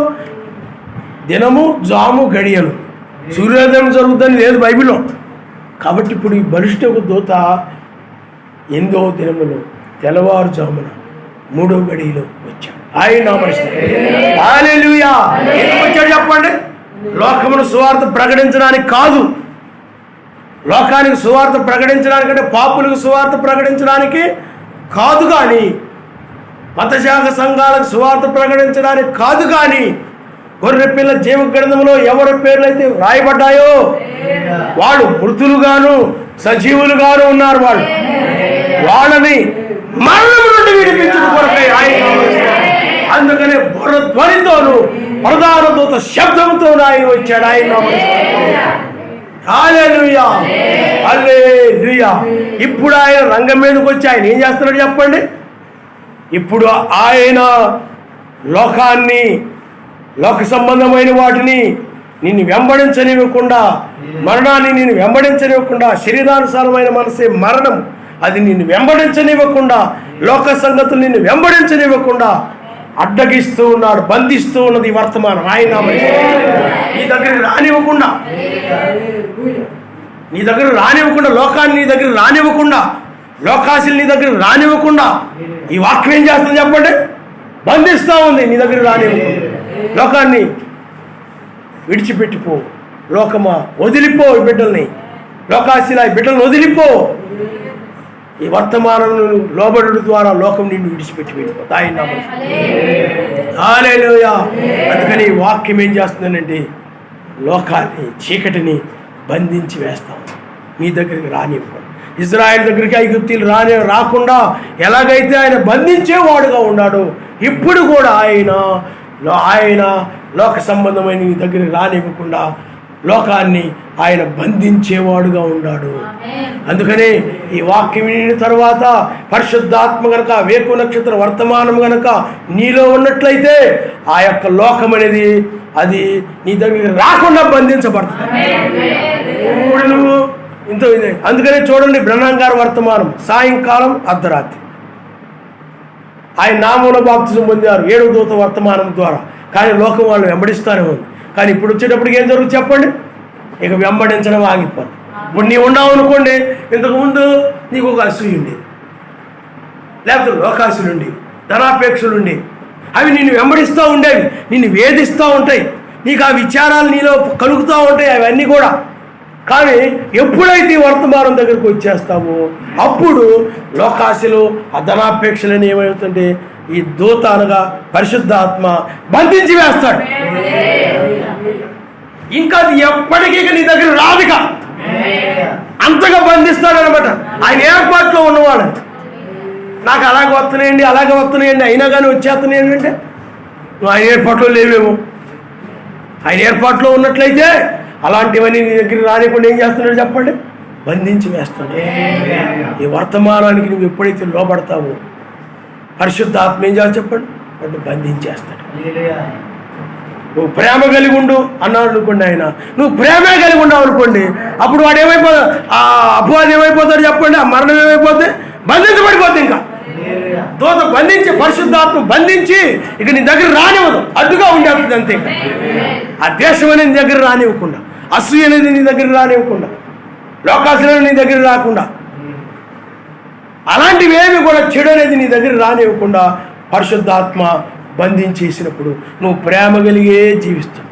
దినము, జాము, గడియలు, సూర్యోదయం జరుగుతుంది లేదు బైబిల్లో. కాబట్టి ఇప్పుడు ఈ బలిష్ఠకు దూత 8వ దినములో తెల్లవారుజామున 3వ గడియలో వచ్చాడు. ఆయన నామమున హల్లెలూయా. ఎందుకు వచ్చాడు చెప్పండి? లోకమును సువార్త ప్రకటించడానికి కాదు. లోకానికి సువార్త ప్రకటించడానికంటే పాపులకు సువార్త ప్రకటించడానికి కాదు, కానీ మతశాఖ సంఘాలకు సువార్త ప్రకటించడానికి కాదు, కానీ గొర్రెపిల్ల జీవ గ్రంథంలో ఎవరి పేర్లు అయితే రాయబడ్డాయో వాళ్ళు మృతులుగాను సజీవులుగాను ఉన్నారు. వాళ్ళని మరణం నుండి విడిపించడం కొరకై ఆయన. అందుకనే బుర్ర ధ్వనితోను ప్రధాన దూత శబ్దంతో ఆయన వచ్చాడు. ఆయన హల్లెలూయా, హల్లెలూయా. ఇప్పుడు ఆయన రంగం మీదకి వచ్చి ఆయన ఏం చేస్తున్నాడు చెప్పండి? ఇప్పుడు ఆయన లోకాన్ని, లోక సంబంధమైన వాటిని నిన్ను వెంబడించనివ్వకుండా, మరణాన్ని నిన్ను వెంబడించనివ్వకుండా, శరీరానుసారమైన మనసే మరణం, అది నిన్ను వెంబడించనివ్వకుండా, లోక సంగతులు నిన్ను వెంబడించనివ్వకుండా అడ్డగిస్తూ ఉన్నాడు, బంధిస్తూ ఉన్నది ఈ వర్తమానం. ఆయన నీ దగ్గరికి రానివ్వకుండా, నీ దగ్గర రానివ్వకుండా, లోకాన్ని నీ దగ్గర రానివ్వకుండా, లోకాశలు నీ దగ్గర రానివ్వకుండా ఈ వాక్యం ఏం చేస్తుంది చెప్పండి? బంధిస్తూ ఉంది. నీ దగ్గర రానివ్వకుండా లోకాన్ని విడిచిపెట్టిపో, లోకమా వదిలిపో ఈ బిడ్డల్ని, లోకాశిలా ఈ బిడ్డలను వదిలిపో. ఈ వర్తమానం లోబడు ద్వారా లోకం నిన్ను విడిచిపెట్టి వెళ్ళిపోతా. ఆయన హల్లెలూయా. అందుకని ఈ వాక్యం ఏం చేస్తుందనంటే లోకాన్ని, చీకటిని బంధించి వేస్తాం. మీ దగ్గరికి రానివ్వండి. ఇజ్రాయెల్ దగ్గరికి ఐగుప్తీయులు రాకుండా ఎలాగైతే ఆయన బంధించేవాడుగా ఉన్నాడు, ఇప్పుడు కూడా ఆయన లోక సంబంధమైన నీ దగ్గరికి రానివ్వకుండా లోకాన్ని ఆయన బంధించేవాడుగా ఉన్నాడు. అందుకనే ఈ వాక్యం వినిన తర్వాత పరిశుద్ధాత్మ గనక, వేకు నక్షత్ర వర్తమానం గనక నీలో ఉన్నట్లయితే ఆ యొక్క లోకం అనేది అది నీ దగ్గరికి రాకుండా బంధించబడుతుంది. ఇప్పుడు నువ్వు ఇంత అందుకనే చూడండి, బ్రహ్నాం గారి వర్తమానం సాయంకాలం అర్ధరాత్రి ఆయన నామంలో బాప్తిజం పొందారు 7వ దూత వర్తమానం ద్వారా. కానీ లోకం వాళ్ళు వెంబడిస్తానే ఉంది. కానీ ఇప్పుడు వచ్చేటప్పటికి ఏం జరుగుతుంది చెప్పండి? ఇక వెంబడించడం ఆగిపోదు. ఇప్పుడు నీవు ఉన్నావు అనుకోండి, ఇంతకుముందు నీకు ఒక అసూయ ఉండేది, లేకపోతే లోకాసులు ఉండేవి, ధనాపేక్షలు ఉండేవి. అవి నిన్ను వెంబడిస్తూ ఉండేవి, నిన్ను వేధిస్తూ ఉంటాయి, నీకు ఆ విచారాలు నీలో కలుగుతూ ఉంటాయి అవన్నీ కూడా. కానీ ఎప్పుడైతే ఈ వర్తమానం దగ్గరకు వచ్చేస్తామో అప్పుడు లోకాశలు, ఆ ధనాపేక్షలని ఏమవుతుంటే ఈ దూత అనగా పరిశుద్ధాత్మ బంధించి వేస్తాడు. ఇంకా అది ఎప్పటికీ నీ దగ్గర రాదుగా, అంతగా బంధిస్తాడనమాట. ఆయన ఏర్పాట్లో ఉన్నవాడు. నాకు అలాగే వస్తున్నాయండి అయినా కానీ వచ్చేస్తున్నాయండి అంటే నువ్వు ఆయన ఏర్పాట్లో లేవేమో. ఆయన ఏర్పాట్లో ఉన్నట్లయితే అలాంటివన్నీ నీ దగ్గర రానికుండా ఏం చేస్తున్నాడు చెప్పండి? బంధించి వేస్తున్నాడు. ఈ వర్తమానానికి నువ్వు ఎప్పుడైతే లోపడతావో పరిశుద్ధ ఆత్మ ఏం చేయాలి చెప్పండి? వాడిని బంధించేస్తాడు. నువ్వు ప్రేమ కలిగి ఉండు అన్నాడు అనుకోండి ఆయన, నువ్వు ప్రేమే కలిగి ఉండవు అనుకోండి, అప్పుడు వాడు ఏమైపోతాడు? ఆ అపవాది ఏమైపోతాడు చెప్పండి? ఆ మరణం ఏమైపోతే బంధించబడిపోతుంది. ఇంకా దూత బంధించి, పరిశుద్ధాత్మ బంధించి ఇక నీ దగ్గర రానివ్వదు, అడ్డుగా ఉండేస్తుంది అంతే. ఆ దేశం అనేది నీ దగ్గర రానివ్వకుండా, అసూయ అనేది నీ దగ్గర రానివ్వకుండా, లోకాసులు నీ దగ్గర రాకుండా, అలాంటివి ఏమి కూడా చెడు అనేది నీ దగ్గర రానివ్వకుండా పరిశుద్ధాత్మ బంధించేసినప్పుడు నువ్వు ప్రేమ కలిగే జీవిస్తున్నావు.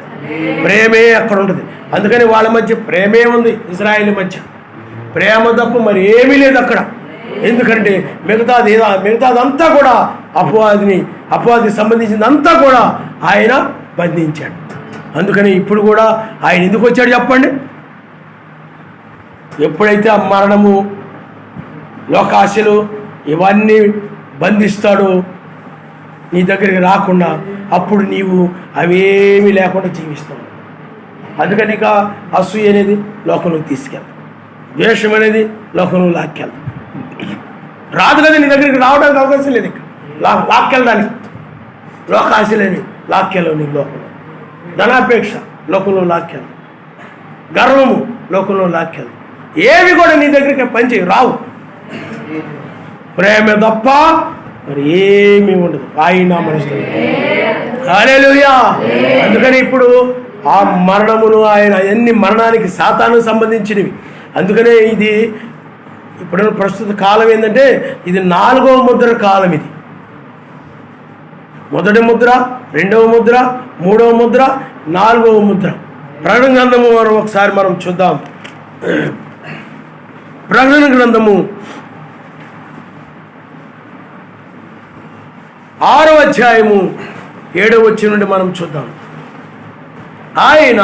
ప్రేమే అక్కడ ఉంటుంది. అందుకని వాళ్ళ మధ్య ప్రేమే ఉంది. ఇజ్రాయేల్ మధ్య ప్రేమ తప్ప మరి ఏమీ లేదు అక్కడ. ఎందుకంటే మిగతాదంతా కూడా అపవాదికి సంబంధించిందంతా కూడా ఆయన బంధించాడు. అందుకని ఇప్పుడు కూడా ఆయన ఎందుకు వచ్చాడు చెప్పండి? ఎప్పుడైతే ఆ మరణము, లోకాశలు ఇవన్నీ బంధిస్తాడో నీ దగ్గరికి రాకుండా, అప్పుడు నీవు అవేమీ లేకుండా జీవిస్తావు. అందుకని ఇక అసూయ అనేది లోకంలోకి తీసుకెళ్తాం, ద్వేషం అనేది లోకంలో లాక్కెళ్తాం. రాదు కదా, నీ దగ్గరికి రావడానికి అవకాశం లేదు. ఇక్కడ లాక్కెళ్ళడానికి లోకాశలని లాక్కెళ్ళవు. నీ లోకంలో ధనాపేక్ష లోకంలో లాక్కెళ్ళవు, గర్వము లోకంలో లాక్కెళ్ళవు. ఏవి కూడా నీ దగ్గరికి పనిచేయవు, రావు. ప్రేమ తప్ప మరి ఏమీ ఉండదు. ఆయన మనసు. హల్లెలూయా. అందుకని ఇప్పుడు ఆ మరణమును ఆయన అన్ని మరణానికి సాతానుకు సంబంధించినవి. అందుకనే ఇది ఇప్పుడు ప్రస్తుత కాలం ఏంటంటే ఇది 4వ ముద్ర కాలం. ఇది మొదటి ముద్ర, 2వ ముద్ర, 3వ ముద్ర, 4వ ముద్ర. ప్రకటన గ్రంథము ఒకసారి మనం చూద్దాం. ప్రకటన గ్రంథము 6వ అధ్యాయము 7వ వచనం నుండి మనం చూద్దాం. ఆయన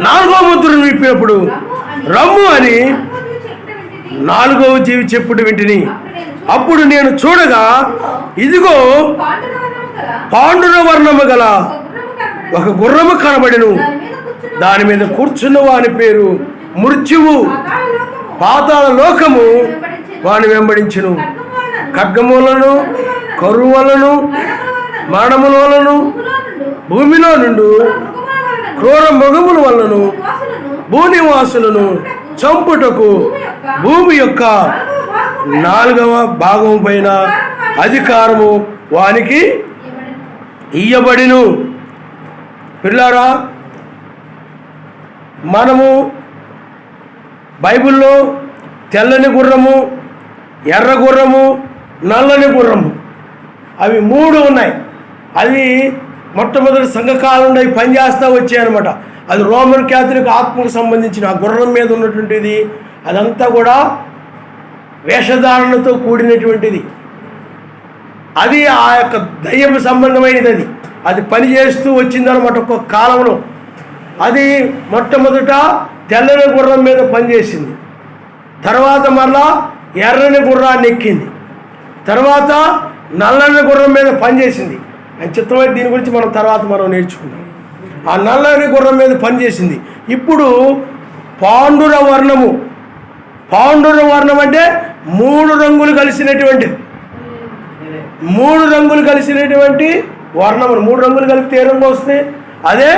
4వ ముద్రను విప్పినప్పుడు రమ్ము అని 4వ జీవి చెప్పుడు వింటిని. అప్పుడు నేను చూడగా ఇదిగో పాండుర వర్ణము గల ఒక గుర్రము కనబడెను. దాని మీద కూర్చున్న వాని పేరు మృత్యువు, పాతాళ లోకము వాని వెంబడించును. ఖడ్గములను, కరువులను, మరణముల వలను, భూమిలో నుండి క్రూర మృగముల వలను, భూనివాసులను చంపుటకు భూమి యొక్క 4వ భాగం పైన అధికారము వానికి ఇయ్యబడిను. పిల్లారా, మనము బైబిల్లో తెల్లని గుర్రము, ఎర్ర గుర్రము, నల్లని గుర్రము అవి 3 ఉన్నాయి. అవి మొట్టమొదటి సంఘకాలంలో పనిచేస్తూ వచ్చాయి అనమాట. అది రోమన్ క్యాథలిక్ ఆత్మకు సంబంధించిన ఆ గుర్రం మీద ఉన్నటువంటిది. అదంతా కూడా వేషధారణతో కూడినటువంటిది. అది ఆ యొక్క దయ్యపు సంబంధమైనది. అది పనిచేస్తూ వచ్చిందనమాట ఒక్కొక్క కాలంలో. అది మొట్టమొదట తెల్లని గుర్రం మీద పనిచేసింది, తర్వాత మళ్ళా ఎర్రని గుర్రాన్ని ఎక్కింది, తర్వాత నల్లని గుర్రం మీద పనిచేసింది. అని చిత్తమైతే దీని గురించి మనం నేర్చుకుందాం. ఆ నల్లని గుర్రం మీద పనిచేసింది. ఇప్పుడు పాండుర వర్ణము. పాండుర వర్ణం అంటే 3 రంగులు కలిసినటువంటిది. 3 రంగులు కలిసినటువంటి వర్ణములు. 3 రంగులు కలిపితే ఏ రంగు వస్తే అదే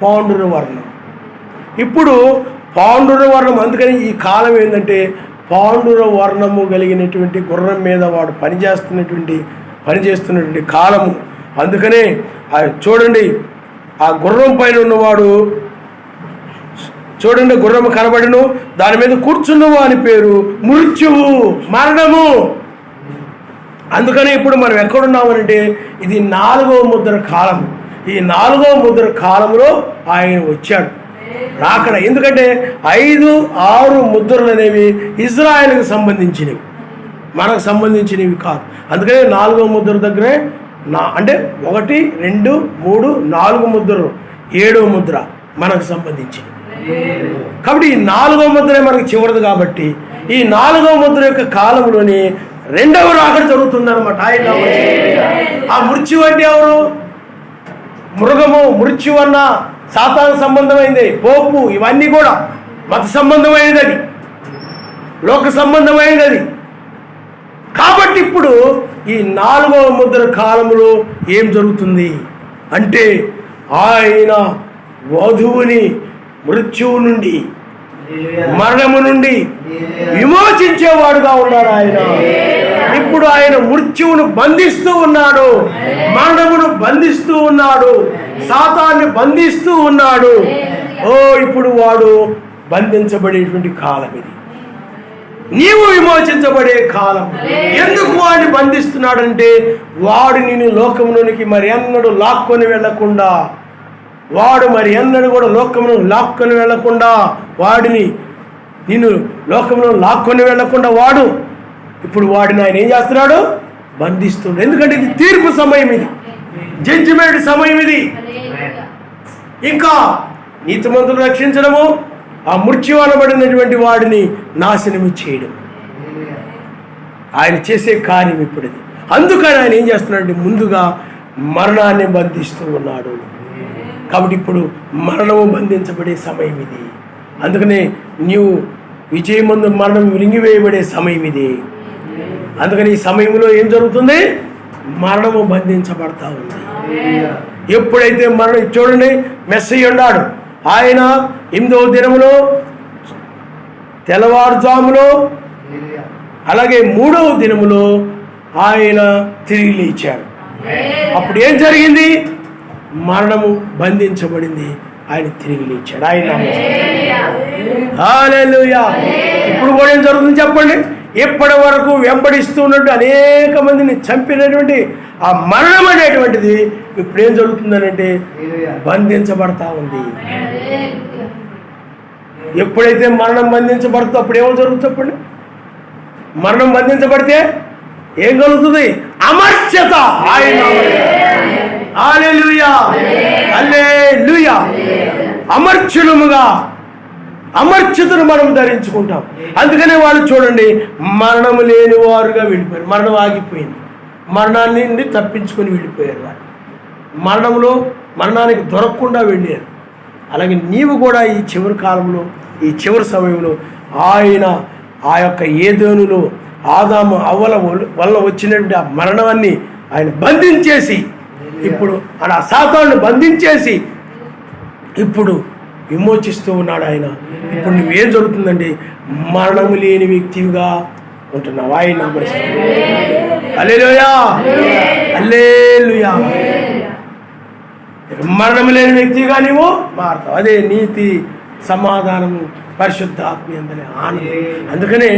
పాండుర వర్ణం. ఇప్పుడు పాండుర వర్ణం. అందుకని ఈ కాలం ఏంటంటే పాండుర వర్ణము కలిగినటువంటి గుర్రం మీద వాడు పనిచేస్తున్నటువంటి కాలము. అందుకనే చూడండి, ఆ గుర్రం పైన ఉన్నవాడు చూడండి, గుర్రము కనబడిను, దాని మీద కూర్చున్నవు అని పేరు మృత్యువు, మరణము. అందుకని ఇప్పుడు మనం ఎక్కడున్నామనంటే ఇది 4వ ముద్ర కాలం. ఈ 4వ ముద్ర కాలంలో ఆయన వచ్చాడు రాకడ. ఎందుకంటే 5, 6 ముద్రలు అనేవి ఇజ్రాయెల్కి సంబంధించినవి, మనకు సంబంధించినవి కాదు. అందుకనే 4వ ముద్ర దగ్గరే అంటే 1, 2, 3, 4 ముద్రలు, 7వ ముద్ర మనకు సంబంధించి. కాబట్టి ఈ 4వ ముద్ర మనకు చివరిది కాబట్టి ఈ 4వ ముద్ర యొక్క కాలంలోని 2వ రాకడ జరుగుతుందన్నమాట. ఆయన ఆ మృత్యు అంటే ఎవరు? మృగము. మృత్యు అన్న సాతాను సంబంధమైనది, పోపు, ఇవన్నీ కూడా మత సంబంధమైనది, అది లోక సంబంధమైనది. అది కాబట్టి ఇప్పుడు ఈ 4వ ముద్ర కాలంలో ఏం జరుగుతుంది అంటే ఆయన వధువుని మృత్యువు నుండి, మరణము నుండి విమోచించేవాడుగా ఉన్నాడు. ఆయన ఇప్పుడు ఆయన మృత్యువును బంధిస్తూ ఉన్నాడు, మరణమును బంధిస్తూ ఉన్నాడు, సాతాన్ని బంధిస్తూ ఉన్నాడు. ఇప్పుడు వాడు బంధించబడేటువంటి కాలం ఇది. నీవు విమోచించబడే కాలం. ఎందుకు వాడిని బంధిస్తున్నాడంటే వాడు నిన్ను లోకంలోనికి మరి ఎన్నడూ లాక్కొని వెళ్లకుండా, వాడు మరి ఎన్నడూ కూడా లోకంలో లాక్కొని వెళ్లకుండా, వాడిని నిన్ను లోకంలో లాక్కొని వెళ్లకుండా వాడు ఇప్పుడు వాడిని ఆయన ఏం చేస్తున్నాడు? బంధిస్తున్నాడు. ఎందుకంటే ఇది తీర్పు సమయం, ఇది జడ్జిమెంట్ సమయం. ఇది ఇంకా నీతిమంతులు రక్షించడము, ఆ మృత్యు అనబడినటువంటి వాడిని నాశనం చేయడం ఆయన చేసే కార్యం ఇప్పుడు ఇది. అందుకని ఆయన ఏం చేస్తున్నాడంటే ముందుగా మరణాన్ని బంధిస్తూ ఉన్నాడు. కాబట్టి ఇప్పుడు మరణము బంధించబడే సమయం ఇది. అందుకనే నీవు విజయమందు మరణం విరిగివేయబడే సమయం ఇది. అందుకని ఈ సమయంలో ఏం జరుగుతుంది? మరణము బంధించబడతా ఉంది. ఎప్పుడైతే మరణం, చూడండి, మెస్సయ్య ఉన్నాడు. ఆయన 8వ దినములో తెల్లవారుజాములో, అలాగే 3వ దినములో ఆయన తిరిగి లేచాడు. అప్పుడు ఏం జరిగింది? మరణము బంధించబడింది, ఆయన తిరిగి లేచాడు. ఆయన హల్లెలూయా. ఇప్పుడు కూడా ఏం జరుగుతుంది చెప్పండి? ఇప్పటి వరకు వెంబడిస్తున్నట్టు అనేక మందిని చంపినటువంటి ఆ మరణం అనేటువంటిది ఇప్పుడు ఏం జరుగుతుందనంటే బంధించబడతా ఉంది. ఎప్పుడైతే మరణం బంధించబడుతుందో అప్పుడు ఏమో జరుగుతుంది చెప్పండి? మరణం బంధించబడితే ఏం కలుగుతుంది? అమర్త్యత. ఆయన హల్లెలూయా, హల్లెలూయా. అమర్త్యులముగా అమర్త్యతను మనం ధరించుకుంటాం. అందుకనే వాళ్ళు చూడండి, మరణము లేని వారుగా వెళ్ళిపోయారు. మరణం ఆగిపోయింది, మరణాన్ని నుండి తప్పించుకొని వెళ్ళిపోయారు. వాళ్ళు మరణానికి దొరకకుండా వెళ్ళారు. అలాగే నీవు కూడా ఈ చివరి కాలంలో, ఈ చివరి సమయంలో ఆయన ఆ యొక్క ఏదోనులో ఆదాము అవ్వల వల్ల వచ్చినటువంటి ఆ మరణాన్ని ఆయన బంధించేసి, ఇప్పుడు ఆ సాతాను బంధించేసి ఇప్పుడు విమోచిస్తూ ఉన్నాడు ఆయన. ఇప్పుడు నువ్వేం జరుగుతుందంటే మరణము లేని వ్యక్తిగా ఉంటున్నావు. ఆయన హల్లెలూయా, హల్లెలూయా. మరణము లేని వ్యక్తిగా నీవు మారుతావు. అదే నీతి, సమాధానము, పరిశుద్ధాత్మీయమైన ఆనందం. అందుకనే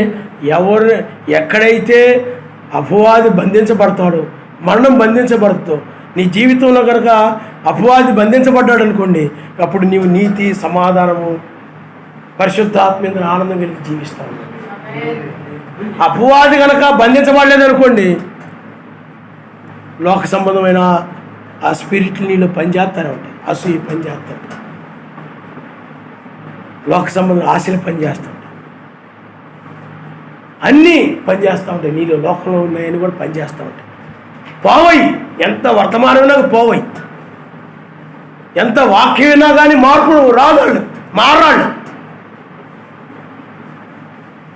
ఎక్కడైతే అపవాది బంధించబడతాడో, మరణం బంధించబడుతుందో, నీ జీవితంలో కనుక అపవాది బంధించబడ్డాడు అనుకోండి, అప్పుడు నీవు నీతి, సమాధానము, పరిశుద్ధాత్మీయమైన ఆనందం కలిగి జీవిస్తావు. అపవాది కనుక బంధించబడలేదు అనుకోండి, లోక సంబంధమైన ఆ స్పిరిట్లు నీళ్ళు పనిచేస్తూనే ఉంటాయి. అసూయ పనిచేస్తూ ఉంటాయి, లోక సంబంధం ఆశలు పనిచేస్తూ ఉంటాయి, అన్నీ పనిచేస్తూ ఉంటాయి. నీళ్ళు లోకంలో ఉన్నాయని కూడా పనిచేస్తూ ఉంటాయి. పోవై, ఎంత వర్తమానమైనా పోవై, ఎంత వాక్యమైనా కానీ మార్పు రాదాళ్ళు, మారాళ్ళు.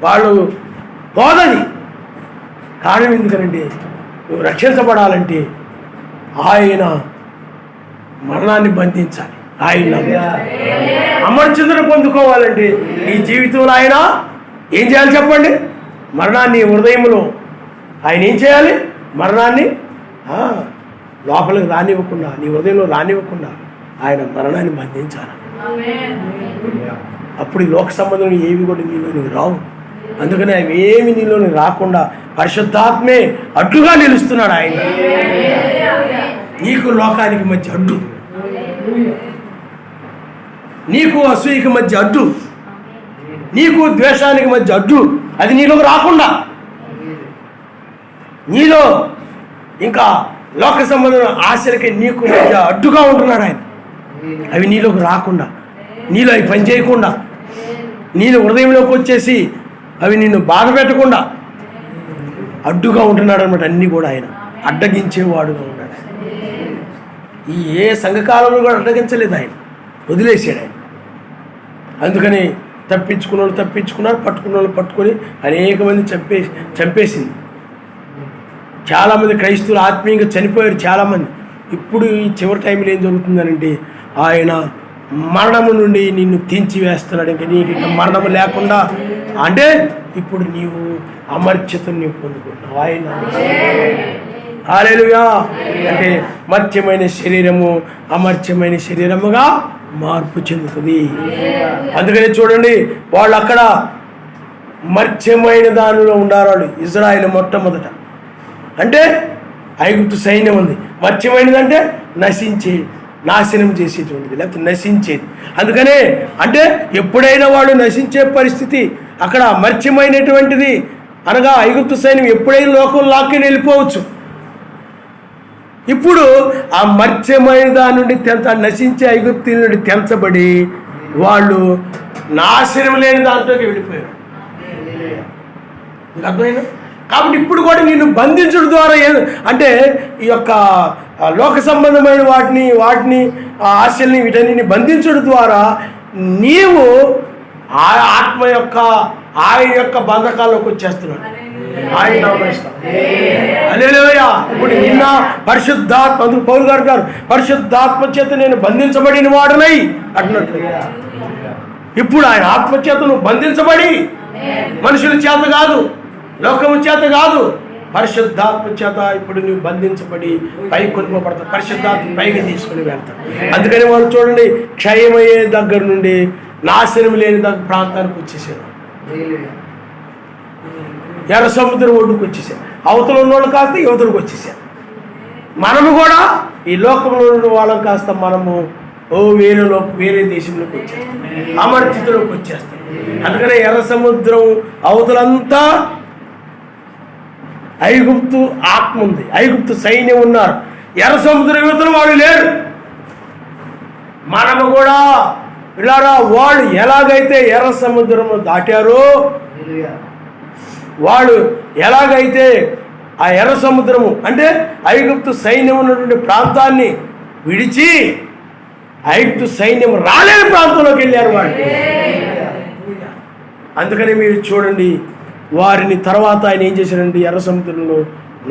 వాళ్ళు పోదని కారణం ఎందుకనంటే నువ్వు రక్షించబడాలంటే ఆయన మరణాన్ని బంధించాలి. ఆయన అమర్చతను పొందుకోవాలంటే నీ జీవితంలో ఆయన ఏం చేయాలి చెప్పండి? మరణాన్ని హృదయంలో ఆయన ఏం చేయాలి? మరణాన్ని లోపలికి రానివ్వకుండా, నీ హృదయంలో రానివ్వకుండా ఆయన మరణాన్ని బంధించాలి. అప్పుడు ఈ లోక సంబంధం ఏవి కూడా నీలోనికి రావు. అందుకని అవి ఏమి నీలోనికి రాకుండా పరిశుద్ధాత్మే అడ్డుగా నిలుస్తున్నాడు. ఆయన నీకు లోకానికి మధ్య అడ్డు, నీకు అసూయకి మధ్య అడ్డు, నీకు ద్వేషానికి మధ్య అడ్డు. అది నీలోకి రాకుండా, నీలో ఇంకా లోక సంబంధమైన ఆశలకి నీకు మధ్య అడ్డుగా ఉంటున్నాడు ఆయన. అవి నీలోకి రాకుండా నీలో అవి పని చేయకుండా, నేను హృదయంలోకి వచ్చేసి అవి నిన్ను బాధ పెట్టకుండా అడ్డుగా ఉంటున్నాడు అనమాట. అన్నీ కూడా ఆయన అడ్డగించేవాడుగా ఉన్నాడు. ఈ ఏ సంఘకాలంలో కూడా అడ్డగించలేదు, ఆయన వదిలేసాడు ఆయన. అందుకని తప్పించుకున్నారు, పట్టుకున్న వాళ్ళు పట్టుకొని అనేక మంది చంపేసింది. చాలామంది క్రైస్తవులు ఆత్మీయంగా చనిపోయారు చాలామంది. ఇప్పుడు ఈ చివరి టైంలో ఏం జరుగుతుందనంటే ఆయన మరణము నుండి నిన్ను తీంచి వేస్తున్నాడు. ఇంకా నీకు ఇంకా మరణము లేకుండా, అంటే ఇప్పుడు నీవు అమర్త్యతను నీవు పొందుకుంటున్నావు. ఆయన హల్లెలూయా. అంటే మర్త్యమైన శరీరము అమర్త్యమైన శరీరముగా మార్పు చెందుతుంది. అందుకని చూడండి, వాళ్ళు అక్కడ మర్త్యమైన దానిలో ఉండారు. వాళ్ళు ఇజ్రాయేల్ మొట్టమొదట అంటే ఐగుప్తు సైన్యం ఉంది. మర్త్యమైనదంటే నాశనం చేసేటువంటిది, లేకపోతే నశించేది. అందుకనే అంటే ఎప్పుడైనా వాళ్ళు నశించే పరిస్థితి అక్కడ మర్త్యమైనటువంటిది అనగా ఐగుప్తు సైన్యం ఎప్పుడైనా లోకం లాక్కొని వెళ్ళిపోవచ్చు. ఇప్పుడు ఆ మర్త్యమైన దాని నుండి నశించే ఐగుప్తు నుండి తెంచబడి వాళ్ళు నాశనం లేని దాంట్లోకి వెళ్ళిపోయారు. అర్థమైనా? కాబట్టి ఇప్పుడు కూడా నిన్ను బంధించడం ద్వారా అంటే ఈ యొక్క లోక సంబంధమైన వాటిని ఆశల్ని వీటన్నిటిని బంధించడం ద్వారా నీవు ఆత్మ యొక్క ఆయన యొక్క బంధకాల్లోకి వచ్చేస్తున్నాడు. ఆయన హల్లెలూయా. ఇప్పుడు నిన్న పరిశుద్ధాత్మ, అందుకు పౌలు గారు పరిశుద్ధాత్మ చేత నేను బంధించబడిన వాడనై అంటున్నట్లు. ఇప్పుడు ఆయన ఆత్మచేతను బంధించబడి, మనుషుల చేత కాదు, లోకము చేత కాదు, పరిశుద్ధాత్మ చేత ఇప్పుడు నువ్వు బంధించబడి పైకి కొనుకోబడతావు. పరిశుద్ధాత్మ పైకి తీసుకుని వెళ్తావు. అందుకని వాళ్ళు చూడండి, క్షయమయ్యే దగ్గర నుండి నాశనం లేని ప్రాంతానికి వచ్చేసారు. ఎర్ర సముద్రం ఒడ్డుకు వచ్చేసారు. అవతల ఉన్న వాళ్ళు కాస్త యువతలకు వచ్చేసారు. మనము కూడా ఈ లోకంలో ఉన్న వాళ్ళం కాస్త మనము వేరే దేశంలోకి వచ్చేస్తాం, అమర్చితలోకి వచ్చేస్తాం. అందుకనే ఎర్ర సముద్రం అవతలంతా ఐగుప్తు ఆత్మ ఉంది, ఐగుప్తు సైన్యం ఉన్నారు. ఎర్ర సముద్రం యువతలు వాళ్ళు లేరు. మనము కూడా ఇలారా వాళ్ళు ఎలాగైతే ఎర్ర సముద్రము దాటారో, వాళ్ళు ఎలాగైతే ఆ ఎర్ర సముద్రము అంటే ఐగుప్తు సైన్యం ఉన్నటువంటి ప్రాంతాన్ని విడిచి ఐగుప్తు సైన్యం రాలేని ప్రాంతంలోకి వెళ్ళారు వాళ్ళు. అందుకని మీరు చూడండి, వారిని తర్వాత ఆయన ఏం చేశారండి, ఎర్ర సముద్రంలో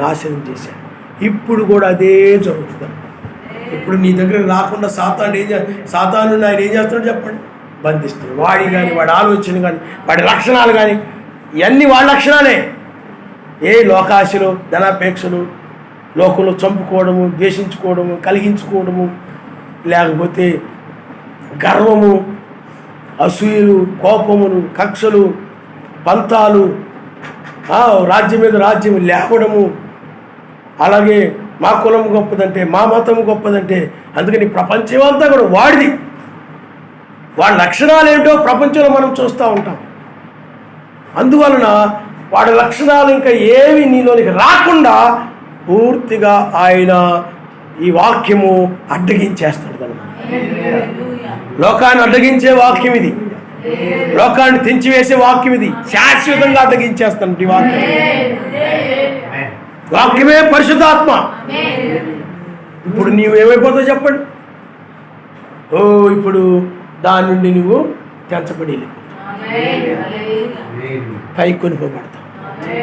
నాశనం చేశాడు. ఇప్పుడు కూడా అదే జరుగుతుంది. ఇప్పుడు నీ దగ్గర రాకుండా సాతాను ఆయన ఏం చేస్తున్నాడు చెప్పండి, బంధిస్తున్నాడు. వాడి కానీ, వాడి ఆలోచన కానీ, వాడి లక్షణాలు కానీ ఇవన్నీ వాళ్ళ లక్షణాలే. ఏ లోకాశలు, ధనాపేక్షలు, లోకంలో చంపుకోవడము, ద్వేషించుకోవడము, కలిగించుకోవడము, లేకపోతే గర్వము, అసూయలు, కోపములు, కక్షలు, పంతాలు, రాజ్యం మీద రాజ్యం లేపడము, అలాగే మా కులం గొప్పదంటే, మా మతం గొప్పదంటే. అందుకని ప్రపంచం అంతా కూడా వాడిది. వాళ్ళ లక్షణాలు ఏంటో ప్రపంచంలో మనం చూస్తూ ఉంటాం. అందువలన వాడి లక్షణాలు ఇంకా ఏవి నీలోనికి రాకుండా పూర్తిగా ఆయన ఈ వాక్యము అడ్డగించేస్తాడు అన్నమాట. లోకాన్ని అడ్డగించే వాక్యం ఇది, లోకాన్ని తెంచివేసే వాక్యం ఇది, శాశ్వతంగా అడ్డగించేస్తాను ఈ వాక్యం. వాక్యమే పరిశుద్ధాత్మ. ఇప్పుడు నీవు ఏమైపోతావు చెప్పండి, ఇప్పుడు దాని నుండి నువ్వు తెంచబడి పైకి కొనుకోబడతావు.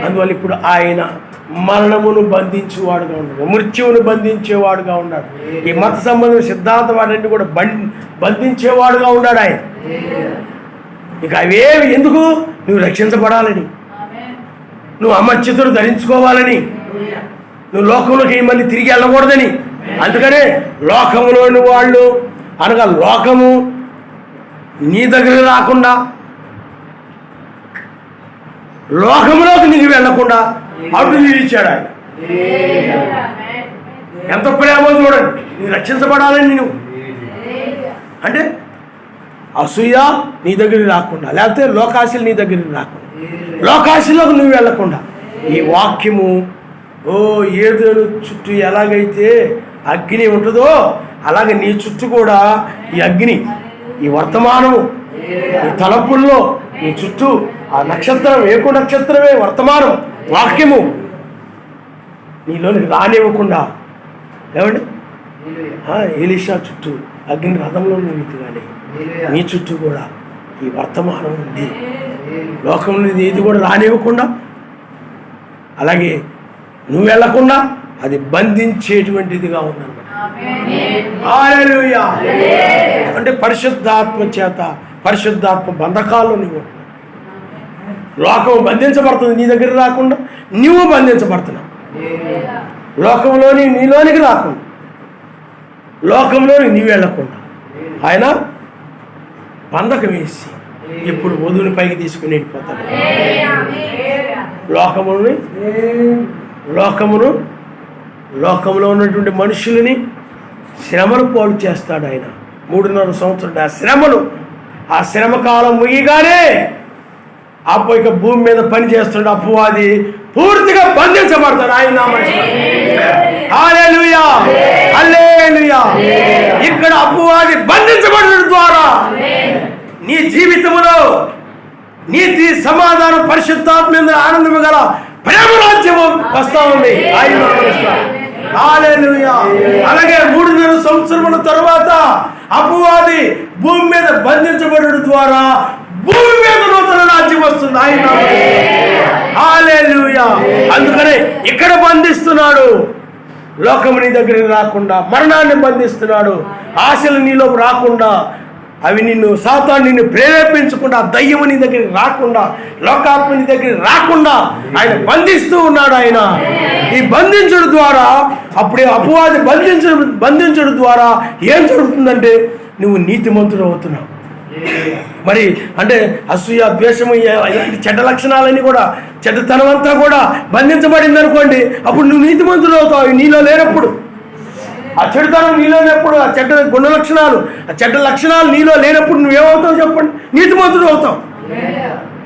అందువల్ల ఇప్పుడు ఆయన మరణమును బంధించేవాడుగా ఉన్నాడు, మృత్యువును బంధించేవాడుగా ఉన్నాడు. ఈ మత సంబంధం సిద్ధాంత వాటిని కూడా బంధించేవాడుగా ఉన్నాడు ఆయన. ఇక అవేవి ఎందుకు, నువ్వు రక్షించబడాలని, నువ్వు అమర్చితను ధరించుకోవాలని, నువ్వు లోకంలోకి మళ్ళీ తిరిగి వెళ్ళకూడదని. అందుకనే లోకంలోని వాళ్ళు అనగా లోకము నీ దగ్గర రాకుండా, లోకంలోకి నీకు వెళ్లకుండా అడ్డు నిలిచాడు ఆయన. ఎంత ప్రేమో చూడండి. నీ రక్షించబడాలని నేను అంటే అసూయ నీ దగ్గరికి రాకుండా, లేకపోతే లోకాశలు నీ దగ్గరికి రాకుండా, లోకాశలోకి నువ్వు వెళ్లకుండా ఈ వాక్యము ఏదోను చుట్టూ ఎలాగైతే అగ్ని ఉంటుందో అలాగే నీ చుట్టూ కూడా ఈ అగ్ని ఈ వర్తమానము నీ తలపుల్లో నీ చుట్టూ ఆ నక్షత్రం ఏకో నక్షత్రమే వర్తమానం వాక్యము నీలోనికి రానివ్వకుండా ఏమండి ఎలీషా చుట్టూ అగ్ని రథంలో నిమిత్తుగానే నీ చుట్టూ కూడా ఈ వర్తమానం ఉంది. లోకంలో ఏది కూడా రానివ్వకుండా, అలాగే నువ్వు వెళ్లకుండా అది బంధించేటువంటిదిగా ఉందన్నమాట. హల్లెలూయా. అంటే పరిశుద్ధాత్మ చేత, పరిశుద్ధాత్మ బంధకాల్లో నువ్వు లోకం బంధించబడుతుంది, నీ దగ్గర రాకుండా నువ్వు బంధించబడుతున్నావు. లోకంలోని నీలోనికి రాకుండా, లోకంలోని నీవు వెళ్ళకుండా ఆయన బంధకం వేసి ఇప్పుడు వధువుని పైకి తీసుకుని వెళ్ళిపోతాడు. లోకములో ఉన్నటువంటి మనుషులని శ్రమను పోలు చేస్తాడు ఆయన. 3.5 సంవత్సరాలు ఆ శ్రమలు, ఆ శ్రమ కాలం ముగిగానే ఇక భూమి మీద పని చేస్తున్నాడు అపవాది పూర్తిగా బంధించబడతాడు. ఆయన హల్లెలూయా, హల్లెలూయా. ఇక్కడ అపవాది బంధించబడడం ద్వారా నీ జీవితంలో నీతి, సమాధానం, పరిశుద్ధాత్మ ఆనందము గల ప్రేమ రాజ్యము వస్తా ఉంది. ఆయన హల్లెలూయా. అలాగే 3.5 సంవత్సరముల తరువాత అపవాది భూమి మీద బంధించబడడం ద్వారా భూమి మీద నూతన రాజ్యం వస్తుంది. ఆయన హల్లెలూయా. అందుకనే ఇక్కడ బంధిస్తున్నాడు, లోకము నీ దగ్గరికి రాకుండా మరణాన్ని బంధిస్తున్నాడు. ఆశలు నీలో రాకుండా, అవి సాతాను నిన్ను ప్రేరేపించకుండా, దయ్యము నీ దగ్గరికి రాకుండా, లోకాత్మ నీ దగ్గరికి రాకుండా ఆయన బంధిస్తూ ఉన్నాడు. ఆయన ఈ బంధించడం ద్వారా, అప్పుడే అపవాది బంధించడం ద్వారా ఏం జరుగుతుందంటే నువ్వు నీతిమంతుడు అవుతున్నావు. మరి అంటే అసూయ, ద్వేషము, ఇలాంటి చెడ్డ లక్షణాలన్నీ కూడా, చెడ్డతనం అంతా కూడా బంధించబడింది అనుకోండి, అప్పుడు నువ్వు నీతిమంతుడు అవుతావు. నీలో లేనప్పుడు, ఆ చెడుతనం నీలో లేనప్పుడు, ఆ చెడ్డ గుణ లక్షణాలు, ఆ చెడ్డ లక్షణాలు నీలో లేనప్పుడు నువ్వేమవుతావు చెప్పండి? నీతిమంతుడు అవుతావు.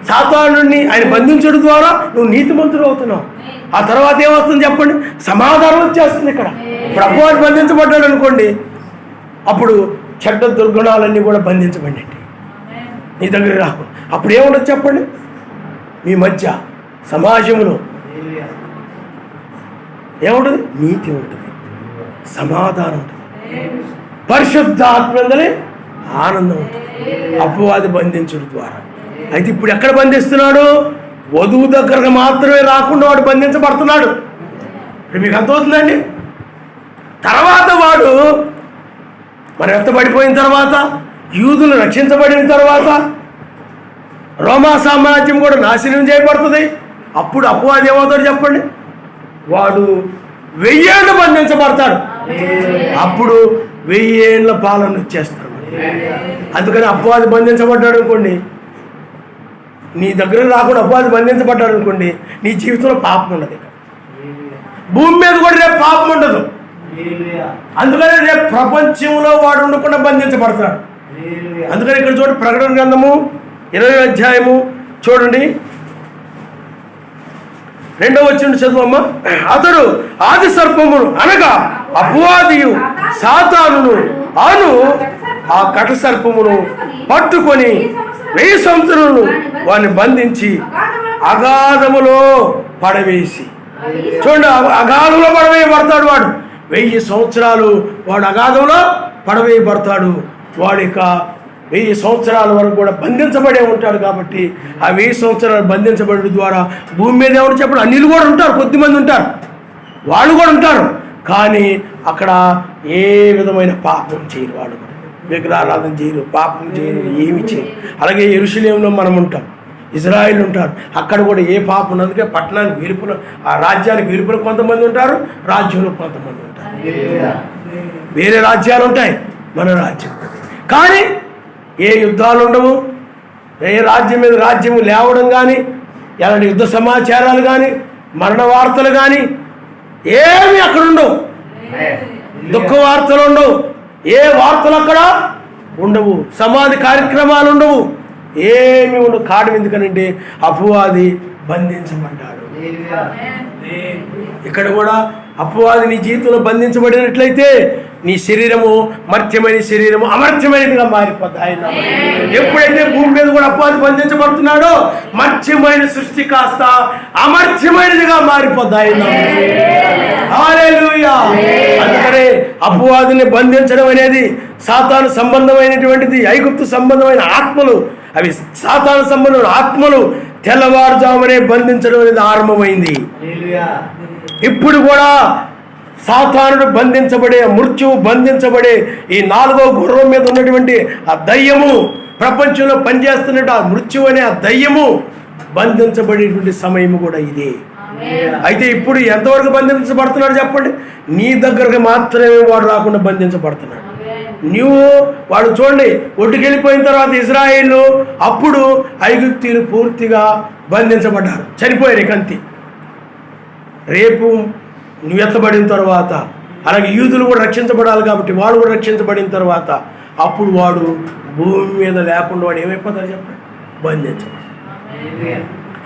సాతానుడిని ఆయన బంధించడం ద్వారా నువ్వు నీతిమంతుడు అవుతున్నావు. ఆ తర్వాత ఏమవుతుంది చెప్పండి? సమాధానం వచ్చేస్తుంది. ఇక్కడ ఇప్పుడు అపవాది బంధించబడ్డాడు అనుకోండి, అప్పుడు చెడ్డ దుర్గుణాలన్నీ కూడా బంధించబడినట్టు నీ దగ్గర రాకుండా అప్పుడు ఏముండదు చెప్పండి? మీ మధ్య సమాజంలో ఏముంటుంది? నీతి ఉంటుంది, సమాధానం ఉంటుంది, పరిశుద్ధాత్మనే ఆనందం ఉంటుంది అపవాది బంధించడం ద్వారా. అయితే ఇప్పుడు ఎక్కడ బంధిస్తున్నాడు? వధువు దగ్గరకు మాత్రమే రాకుండా వాడు బంధించబడుతున్నాడు. ఇప్పుడు మీకు అర్థమవుతుందండి? తర్వాత వాడు మరి ఎత్తబడిపోయిన తర్వాత, యూదులు రక్షించబడిన తర్వాత, రోమా సామ్రాజ్యం కూడా నాశనం చేయబడుతుంది. అప్పుడు అపవాది ఏమవుతాడు చెప్పండి? వాడు 1000 ఏళ్ళు బంధించబడతాడు. అప్పుడు 1000 ఏళ్ళ పాలన వచ్చేస్తాడు. అందుకని అపవాది బంధించబడ్డాడు అనుకోండి, నీ దగ్గర రాకుండా అపవాది బంధించబడ్డాడు అనుకోండి, నీ జీవితంలో పాపం ఉండదు. భూమి మీద కూడా రేపు పాపం ఉండదు. అందుకనే రేపు ప్రపంచంలో వాడు ఉండకుండా బంధించబడతాడు. అందుకని ఇక్కడ చూడండి, ప్రకటన గ్రంథము 20వ అధ్యాయము చూడండి, 2వ వచనం చదువమ్మ. అతడు ఆది సర్పమును అనగా అపవాదియు సాతానును అను ఆ కట సర్పమును పట్టుకొని 1000 సంవత్సరాలు వాడిని బంధించి అగాధములో పడవేసి, చూడండి అగాధంలో పడవేయబడతాడు వాడు. 1000 సంవత్సరాలు వాడు అగాధంలో పడవేయబడతాడు. వాడు ఇక 1000 సంవత్సరాల వరకు కూడా బంధించబడే ఉంటాడు. కాబట్టి ఆ 1000 సంవత్సరాలు బంధించబడడం ద్వారా భూమి మీద ఎవరు చెప్పండి? అన్నిలు కూడా ఉంటారు, కొద్దిమంది ఉంటారు, వాళ్ళు కూడా ఉంటారు. కానీ అక్కడ ఏ విధమైన పాపం చేయరు, వాళ్ళు విగ్రహారాధన చేయరు, పాపం చేయరు, ఏమి చేయరు. అలాగే యెరూషలేములో మనం ఉంటాం, ఇజ్రాయిల్ ఉంటారు, అక్కడ కూడా ఏ పాపం ఉన్నది. అందుకే పట్టణానికి వెలుపున, ఆ రాజ్యానికి వెలుపున కొంతమంది ఉంటారు, రాజ్యంలో కొంతమంది ఉంటారు. వేరే రాజ్యాలు ఉంటాయి, మన రాజ్యం. కానీ ఏ యుద్ధాలు ఉండవు, ఏ రాజ్యం మీద రాజ్యము లేవడం కానీ, ఎలాంటి యుద్ధ సమాచారాలు కానీ, మరణ వార్తలు కానీ ఏమి అక్కడ ఉండవు. దుఃఖ వార్తలు ఉండవు, ఏ వార్తలు అక్కడ ఉండవు, సమాధి కార్యక్రమాలు ఉండవు, ఏమి ఉండవు. కారణం ఎందుకనంటే అపవాది బంధించబడ్డాడు. ఇక్కడ కూడా అపవాది నీ జీవితంలో బంధించబడినట్లయితే నీ శరీరము మర్త్యమైన శరీరము అమర్త్యమైనదిగా మారిపోద్ది. ఆయన ఎప్పుడైతే భూమి మీద కూడా అపవాది బంధించబడుతున్నాడో మర్త్యమైన సృష్టి కాస్త అమర్త్యమైనదిగా మారిపోద్ది. ఆయన హల్లెలూయా. అందుకనే అపవాదిని బంధించడం అనేది సాతాను సంబంధమైనటువంటిది. ఐగుప్తు సంబంధమైన ఆత్మలు, అవి సాతాను సంబంధమైన ఆత్మలు తెల్లవారుజామునే బంధించడం అనేది ఆరంభమైంది. ఇప్పుడు కూడా సాతానుడు బంధించబడే, మృత్యువు బంధించబడే ఈ 4వ గుర్రం మీద ఉన్నటువంటి ఆ దయ్యము, ప్రపంచంలో పనిచేస్తున్నట్టు ఆ మృత్యు అనే ఆ దయ్యము బంధించబడేటువంటి సమయము కూడా ఇదే. అయితే ఇప్పుడు ఎంతవరకు బంధించబడుతున్నాడు చెప్పండి? నీ దగ్గరకు మాత్రమే వాడు రాకుండా బంధించబడుతున్నాడు. నువ్వు వాడు చూడండి, ఒడ్డుకెళ్ళిపోయిన తర్వాత ఇజ్రాయేలు అప్పుడు ఐగుప్తీయులు పూర్తిగా బంధించబడ్డారు, చనిపోయారు. కంతి రేపు నువ్వు ఎత్తబడిన తర్వాత, అలాగే యూదులు కూడా రక్షించబడాలి కాబట్టి వాడు కూడా రక్షించబడిన తర్వాత అప్పుడు వాడు భూమి మీద లేకుండా వాడు ఏమైపోతాడు చెప్పండి? బంధించబడు.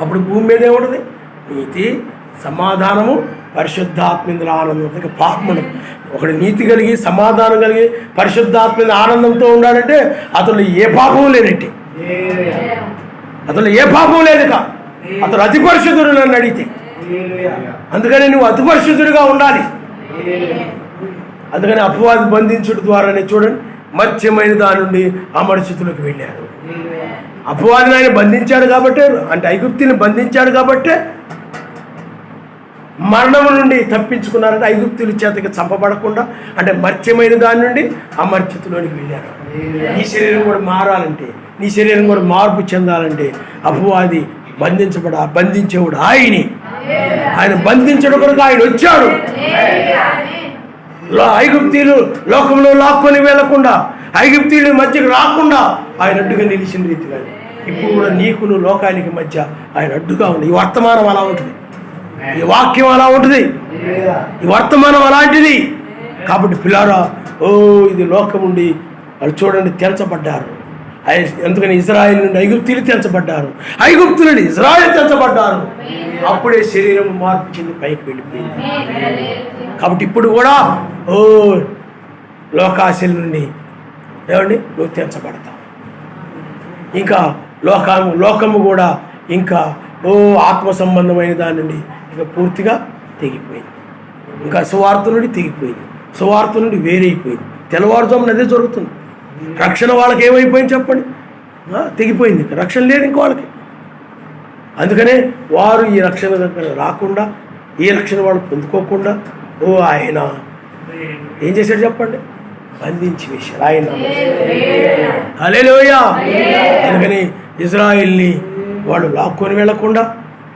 అప్పుడు భూమి మీద ఏముంటుంది? నీతి, సమాధానము, పరిశుద్ధాత్మేంద్ర ఆనందం. పాపమును ఒకడు నీతి కలిగి, సమాధానం కలిగి, పరిశుద్ధాత్మేంద్ర ఆనందంతో ఉన్నాడంటే అతను ఏ పాపము లేనట్టే. అతను ఏ పాపం లేదుక, అతను అతి పరిశుద్ధుడు నన్ను అడిగితే. అందుకని నువ్వు అతి పరిశుద్ధుడిగా ఉండాలి. అందుకని అపవాది బంధించుడు ద్వారానే చూడండి మత్స్యమైన దాని నుండి అమరచితులకు వెళ్ళారు. అపవాదిని ఆయన బంధించాడు కాబట్టే, అంటే ఐగుప్తిని బంధించాడు కాబట్టే మరణం నుండి తప్పించుకున్నారంటే ఐగుప్తుల చేతకి చంపబడకుండా, అంటే మత్స్యమైన దాని నుండి అమర్చితులోనికి వెళ్ళారు. నీ శరీరం కూడా మారాలంటే, నీ శరీరం కూడా మార్పు చెందాలంటే అపవాది బంధించేవాడు ఆయనే. ఆయన బంధించడం కొరకు ఆయన వచ్చాడు. ఐగుప్తీయులు లోకంలో లాక్కొని వెళ్లకుండా, ఐగుప్తీయుల మధ్యకు రాకుండా ఆయన అడ్డుగా నిలిచిన రీతిగా ఇప్పుడు కూడా నీకును లోకానికి మధ్య ఆయన అడ్డుగా ఉంది. ఈ వర్తమానం అలా ఉంటుంది, ఈ వాక్యం అలా ఉంటుంది, ఈ వర్తమానం అలాంటిది. కాబట్టి పిల్లారా, ఇది లోకం ఉండి వాళ్ళు చూడండి తెంచబడ్డారు. ఎందుకని ఇజ్రాయెల్ నుండి ఐగుప్తీయులు తెంచబడ్డారు, ఐగుప్తు నుండి ఇజ్రాయెల్ తెంచబడ్డారు. అప్పుడే శరీరం మార్పు చెంది పైకి వెళ్ళిపోయింది. కాబట్టి ఇప్పుడు కూడా లోకాశల నుండి ఏమండి నువ్వు తెంచబడతావు. ఇంకా లోకము కూడా ఇంకా ఆత్మ సంబంధమైన దాని నుండి ఇంకా పూర్తిగా తెగిపోయింది. ఇంకా సువార్త నుండి తెగిపోయింది, సువార్త నుండి వేరైపోయింది. తెల్లవారుజామున అదే జరుగుతుంది. రక్షణ వాళ్ళకి ఏమైపోయింది చెప్పండి? తెగిపోయింది. రక్షణ లేదు ఇంక వాళ్ళకి. అందుకనే వారు ఈ రక్షణ దగ్గర రాకుండా, ఈ రక్షణ వాళ్ళు పొందుకోకుండా ఆయన ఏం చేశాడు చెప్పండి? బంధించి వేశాడు ఆయన. హల్లెలూయా. అందుకని ఇజ్రాయిల్ని వాళ్ళు లాక్కొని వెళ్లకుండా,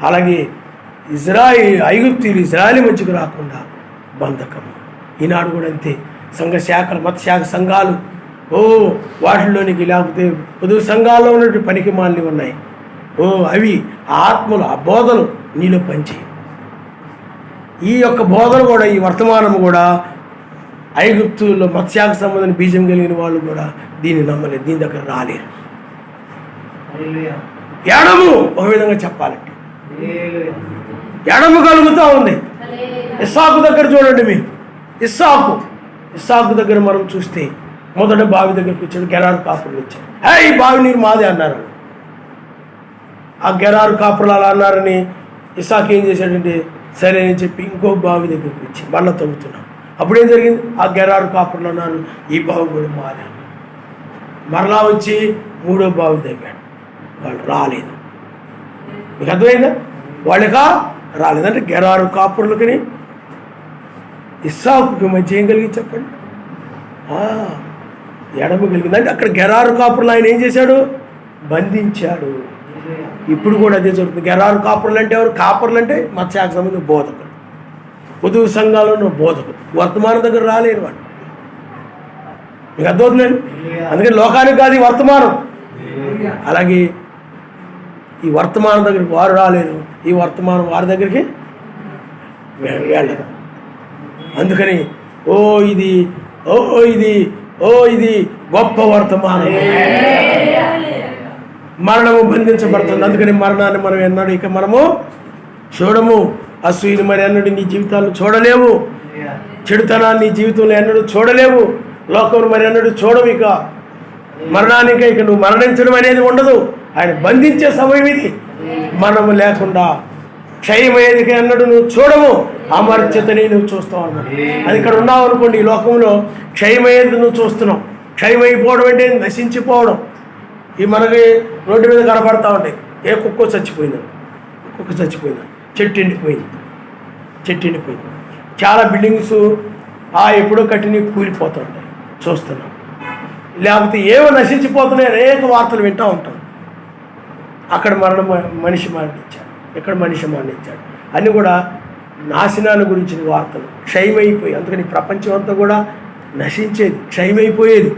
అలాగే ఐగుప్తీయులు ఇజ్రాయిల్ మధ్యకు రాకుండా బంధకం. ఈనాడు కూడా అంతే. సంఘ శాఖలు, మత శాఖ సంఘాలు వాటిలోనికి, లేకపోతే పొదుగు సంఘాల్లో ఉన్నటువంటి పనికి మాలిని ఉన్నాయి. అవి ఆత్మలు, ఆ బోధలు నీలో పనిచేయి. ఈ యొక్క బోధలు కూడా, ఈ వర్తమానం కూడా ఐగుప్తుల్లో మత్స్యాక సంబంధించిన బీజం కలిగిన వాళ్ళు కూడా దీన్ని నమ్మలేదు, దీని దగ్గర రాలేరు. ఎడము ఒక విధంగా చెప్పాలంటే ఎడము కలుగుతూ ఉంది. ఇస్సాకు దగ్గర చూడండి మీరు. ఇస్సాకు దగ్గర మనం చూస్తే మొదట బావి దగ్గరికి వచ్చాడు, గెరారు కాపురులు వచ్చాడు. ఈ బావి నీరు మాదే అన్నారు. ఆ గెరారు కాపురులు అలా అన్నారని ఇస్సాకు ఏం చేశాడంటే సరే అని చెప్పి ఇంకో బావి దగ్గరికి వచ్చి మళ్ళీ తవ్వుతున్నాం. అప్పుడు ఏం జరిగింది? ఆ గెరారు కాపురులు అన్నారు ఈ బావి కూడా మాదే. మరలా వచ్చి 3వ బావి తవ్వాడు, వాళ్ళు రాలేదు. మీకు అర్థమైందా? వాళ్ళక రాలేదంటే గెరారు కాపురులకి ఇస్సాకుకి మధ్య ఏం కలిగింది చెప్పండి? ఎడమ కలిగిందంటే అక్కడ గెరారు కాపురులు ఆయన ఏం చేశాడు? బంధించాడు. ఇప్పుడు కూడా అదే జరుగుతుంది. గెరారు కాపురులు అంటే ఎవరు? కాపురులు అంటే మత్స్యాక సంబంధించిన బోధకులు, పొదుగు సంఘాల్లో ఉన్న బోధకులు. వర్తమానం దగ్గర రాలేరు వాడు. మీకు అర్థమవుతుందండి? అందుకని లోకానికి కాదు ఈ వర్తమానం. అలాగే ఈ వర్తమానం దగ్గరికి వారు రాలేరు, ఈ వర్తమానం వారి దగ్గరికి వెళ్ళరు. అందుకని ఇది గొప్ప వర్తమానం. మరణము బంధించబడుతుంది. అందుకని మరణాన్ని మనం ఎన్నడూ ఇక మనము చూడము. అసూయని మరి అన్నడు నీ జీవితాలను చూడలేవు. చెడుతనాన్ని నీ జీవితంలో ఎన్నడూ చూడలేవు. లోకం మరి అన్నడు చూడవు. ఇక మరణానికి ఇక నువ్వు మరణించడం అనేది ఉండదు. ఆయన బంధించే సమయం ఇది. మరణము లేకుండా క్షయమయ్యేది అన్నడు నువ్వు చూడవు. అమర్త్యతని నువ్వు చూస్తావు అన్నమాట. అది ఇక్కడ ఉన్నావు అనుకోండి, ఈ లోకంలో క్షయమయ్యేది నువ్వు చూస్తున్నావు. క్షయమైపోవడం అంటే నశించిపోవడం. ఈ మనకి రోడ్డు మీద కనపడతా ఉంటాయి. ఏ కుక్క చచ్చిపోయిందని, కుక్క చచ్చిపోయిందని, చెట్టు ఎండిపోయింది. చాలా బిల్డింగ్స్ ఎప్పుడో కట్టిన కూలిపోతూ ఉంటాయి, చూస్తున్నాం. లేకపోతే ఏవో నశించిపోతున్నాయి, అనేక వార్తలు వింటూ ఉంటాం. అక్కడ మనిషి మరణించాడు, ఇక్కడ మనిషి మరణించాడు. అన్నీ కూడా నాశనాన్ని గురించిన వార్తలు. క్షయమైపోయి, అందుకని ప్రపంచం అంతా కూడా నశించేది, క్షయమైపోయేది.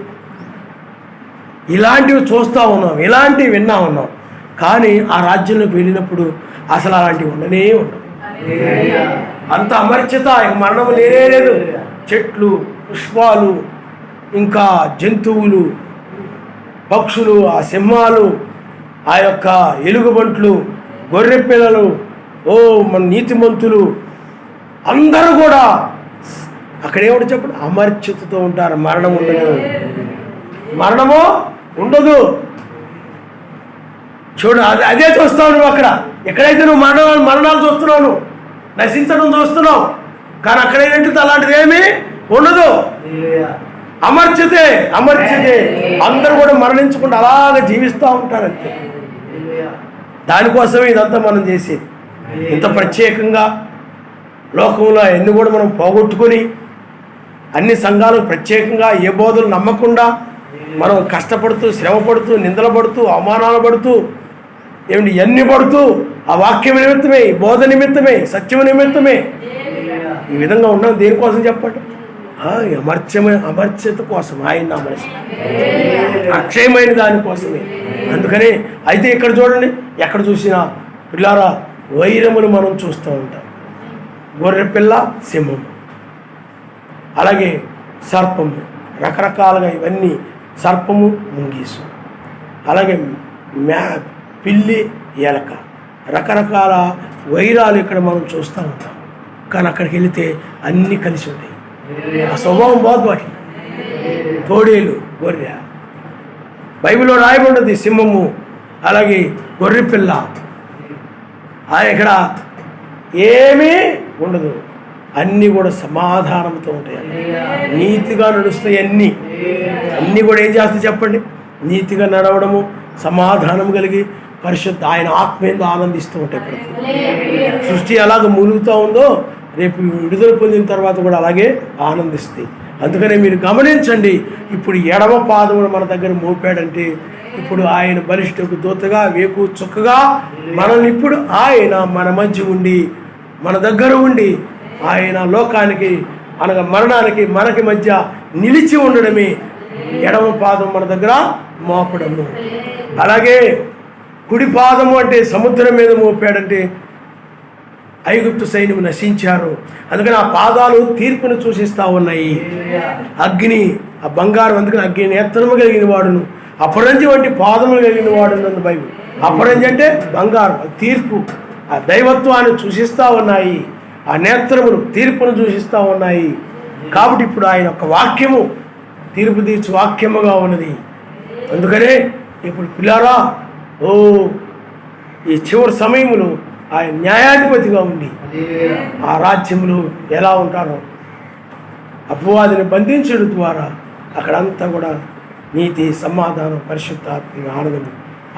ఇలాంటివి చూస్తూ ఉన్నాం, ఇలాంటివి విన్నా ఉన్నాం. కానీ ఆ రాజ్యంలోకి వెళ్ళినప్పుడు అసలు అలాంటివి ఉండనే ఉండవు. అంత అమర్చిత, మరణం లేనే లేదు. చెట్లు, పుష్పాలు, ఇంకా జంతువులు, పక్షులు, ఆ సింహాలు, ఆ యొక్క ఎలుగుబంట్లు, గొర్రె పిల్లలు, మన నీతిమంతులు అందరూ కూడా అక్కడేమిటి చెప్పండి, అమర్చితతో ఉంటారు. మరణం ఉండదు, మరణము ఉండదు. చూడు, అదే చూస్తావు నువ్వు అక్కడ. ఎక్కడైతే నువ్వు మరణాలు చూస్తున్నావు, నశించడం చూస్తున్నావు. కానీ అక్కడ ఏంటంటే అలాంటిది ఏమీ ఉండదు. అమర్చితే. అందరూ కూడా మరణించకుండా అలాగే జీవిస్తూ ఉంటారంతే. దానికోసమే ఇదంతా మనం చేసేది. ఇంత ప్రత్యేకంగా లోకంలో ఎన్ని కూడా మనం పోగొట్టుకొని, అన్ని సంఘాలు ప్రత్యేకంగా ఏ బోధలు నమ్మకుండా మనం కష్టపడుతూ, శ్రమపడుతూ, నిందలు పడుతూ, అవమానాలు పడుతూ, ఎన్ని పడుతూ ఆ వాక్యం నిమిత్తమే, బోధ నిమిత్తమే, సత్యం నిమిత్తమే ఈ విధంగా ఉన్నాం. దేనికోసం చెప్పండి? అమర్త్యత కోసం. ఆయన అమర్చి అక్షయమైన దానికోసమే. అందుకని అయితే ఇక్కడ చూడండి, ఎక్కడ చూసినా పిల్లారా వైరములు మనం చూస్తూ ఉంటాం. గొర్రెపిల్ల, సింహం, అలాగే సర్పము, రకరకాలుగా ఇవన్నీ. సర్పము, ముంగీసు, అలాగే పిల్లి, ఎలక, రకరకాల వైరాలు ఇక్కడ మనం చూస్తూ ఉంటాం. కానీ అక్కడికి వెళితే అన్నీ కలిసి ఉంటాయి. ఆ స్వభావం బాగు వాటి. తోడేలు, గొర్రె, బైబిల్లో రాయబడి సింహము, అలాగే గొర్రె పిల్ల. ఇక్కడ ఏమీ ఉండదు, అన్నీ కూడా సమాధానంతో ఉంటాయి. నీతిగా నడుస్తాయి అన్నీ కూడా. ఏం చేస్తాయి చెప్పండి? నీతిగా నడవడము, సమాధానం కలిగి పరిశుద్ధ ఆయన ఆత్మేందో ఆనందిస్తూ ఉంటాయి. ప్రతి సృష్టి ఎలాగ మూలుగుతూ ఉందో రేపు విడుదల పొందిన తర్వాత కూడా అలాగే ఆనందిస్తాయి. అందుకనే మీరు గమనించండి, ఇప్పుడు ఎడమ పాదమును మన దగ్గర మోపాడంటే ఇప్పుడు ఆయన బలిష్ఠకు దూతగా, వేకు చుక్కగా మనల్ని ఇప్పుడు ఆయన మన మధ్య ఉండి, మన దగ్గర ఉండి, ఆయన లోకానికి అనగా మరణానికి మనకి మధ్య నిలిచి ఉండడమే ఎడమ పాదం మన దగ్గర మోపడము. అలాగే కుడి పాదము అంటే సముద్రం మీద మోపాడంటే ఐగుప్తు సైన్యం నశించారు. అందుకని ఆ పాదాలు తీర్పును సూచిస్తూ ఉన్నాయి. అగ్ని, ఆ బంగారం, అందుకని అగ్ని నేత్రము కలిగిన వాడును, అపరంజి వంటి పాదములు కలిగిన వాడును బైబిల్. అపరంజి అంటే బంగారం, తీర్పు, ఆ దైవత్వాన్ని సూచిస్తూ ఉన్నాయి. ఆ నేత్రములు తీర్పును సూచిస్తూ ఉన్నాయి. కాబట్టి ఇప్పుడు ఆయన యొక్క వాక్యము తీర్పు తీర్చు వాక్యముగా ఉన్నది. అందుకనే ఇప్పుడు పిల్లారా, ఈ చివరి సమయంలో ఆయన న్యాయాధిపతిగా ఉండి ఆ రాజ్యములు ఎలా ఉంటారో, అపవాదిని బంధించడం ద్వారా అక్కడంతా కూడా నీతి, సమాధానం, పరిశుద్ధాత్మ, ఆనందం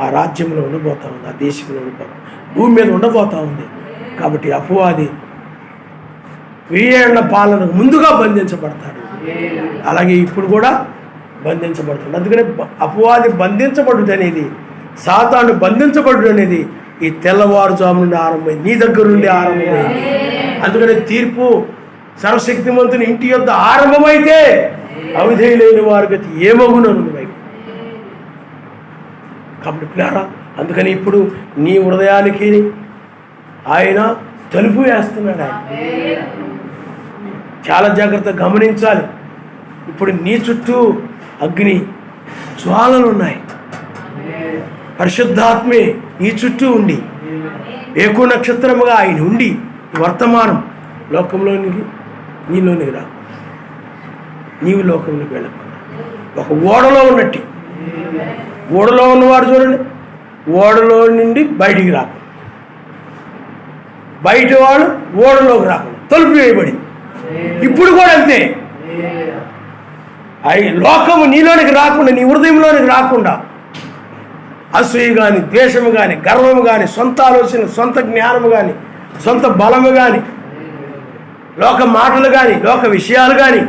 ఆ రాజ్యంలో ఉండబోతా ఉంది, ఆ దేశంలో ఉండబోతా, భూమి మీద ఉండబోతా ఉంది. కాబట్టి అపవాది 1000 ఏళ్ల పాలనకు ముందుగా బంధించబడతాడు. అలాగే ఇప్పుడు కూడా బంధించబడుతుంది. అందుకని అపవాది బంధించబడుట అనేది, సాతాను బంధించబడుట అనేది ఈ తెల్లవారుజాము నుండి ఆరంభమైంది, నీ దగ్గర నుండి ఆరంభమైంది. అందుకని తీర్పు సర్వశక్తిమంతుని ఇంటి యొద్ద ఆరంభమైతే అవిధేయులైన వారి గతి ఏమగునను. కాబట్టి పిల్లారా, అందుకని ఇప్పుడు నీ హృదయానికి ఆయన తలుపు వేస్తున్నాడు. ఆయన చాలా జాగ్రత్తగా గమనించాలి. ఇప్పుడు నీ చుట్టూ అగ్ని జ్వాలలు ఉన్నాయి. పరిశుద్ధాత్మే నీ చుట్టూ ఉండి ఏకో నక్షత్రముగా ఆయన ఉండి వర్తమానం లోకంలోనికి నీలోనికి రా, నీవు లోకంలోకి వెళ్ళకుండా ఒక ఓడలో ఉన్నట్టు. ఓడలో ఉన్నవాడు చూడండి, ఓడలో నుండి బయటికి రాకుండా, బయట వాడు ఓడలోకి రాకుండా తలుపు వేయబడింది. ఇప్పుడు కూడా అంతే, లోకము నీలోనికి రాకుండా, నీ హృదయంలోనికి రాకుండా అసూయ కానీ, ద్వేషము కానీ, గర్వము కానీ, సొంత ఆలోచన, సొంత జ్ఞానము కానీ, సొంత బలము కానీ, లోక మాటలు కానీ, లోక విషయాలు కానీ,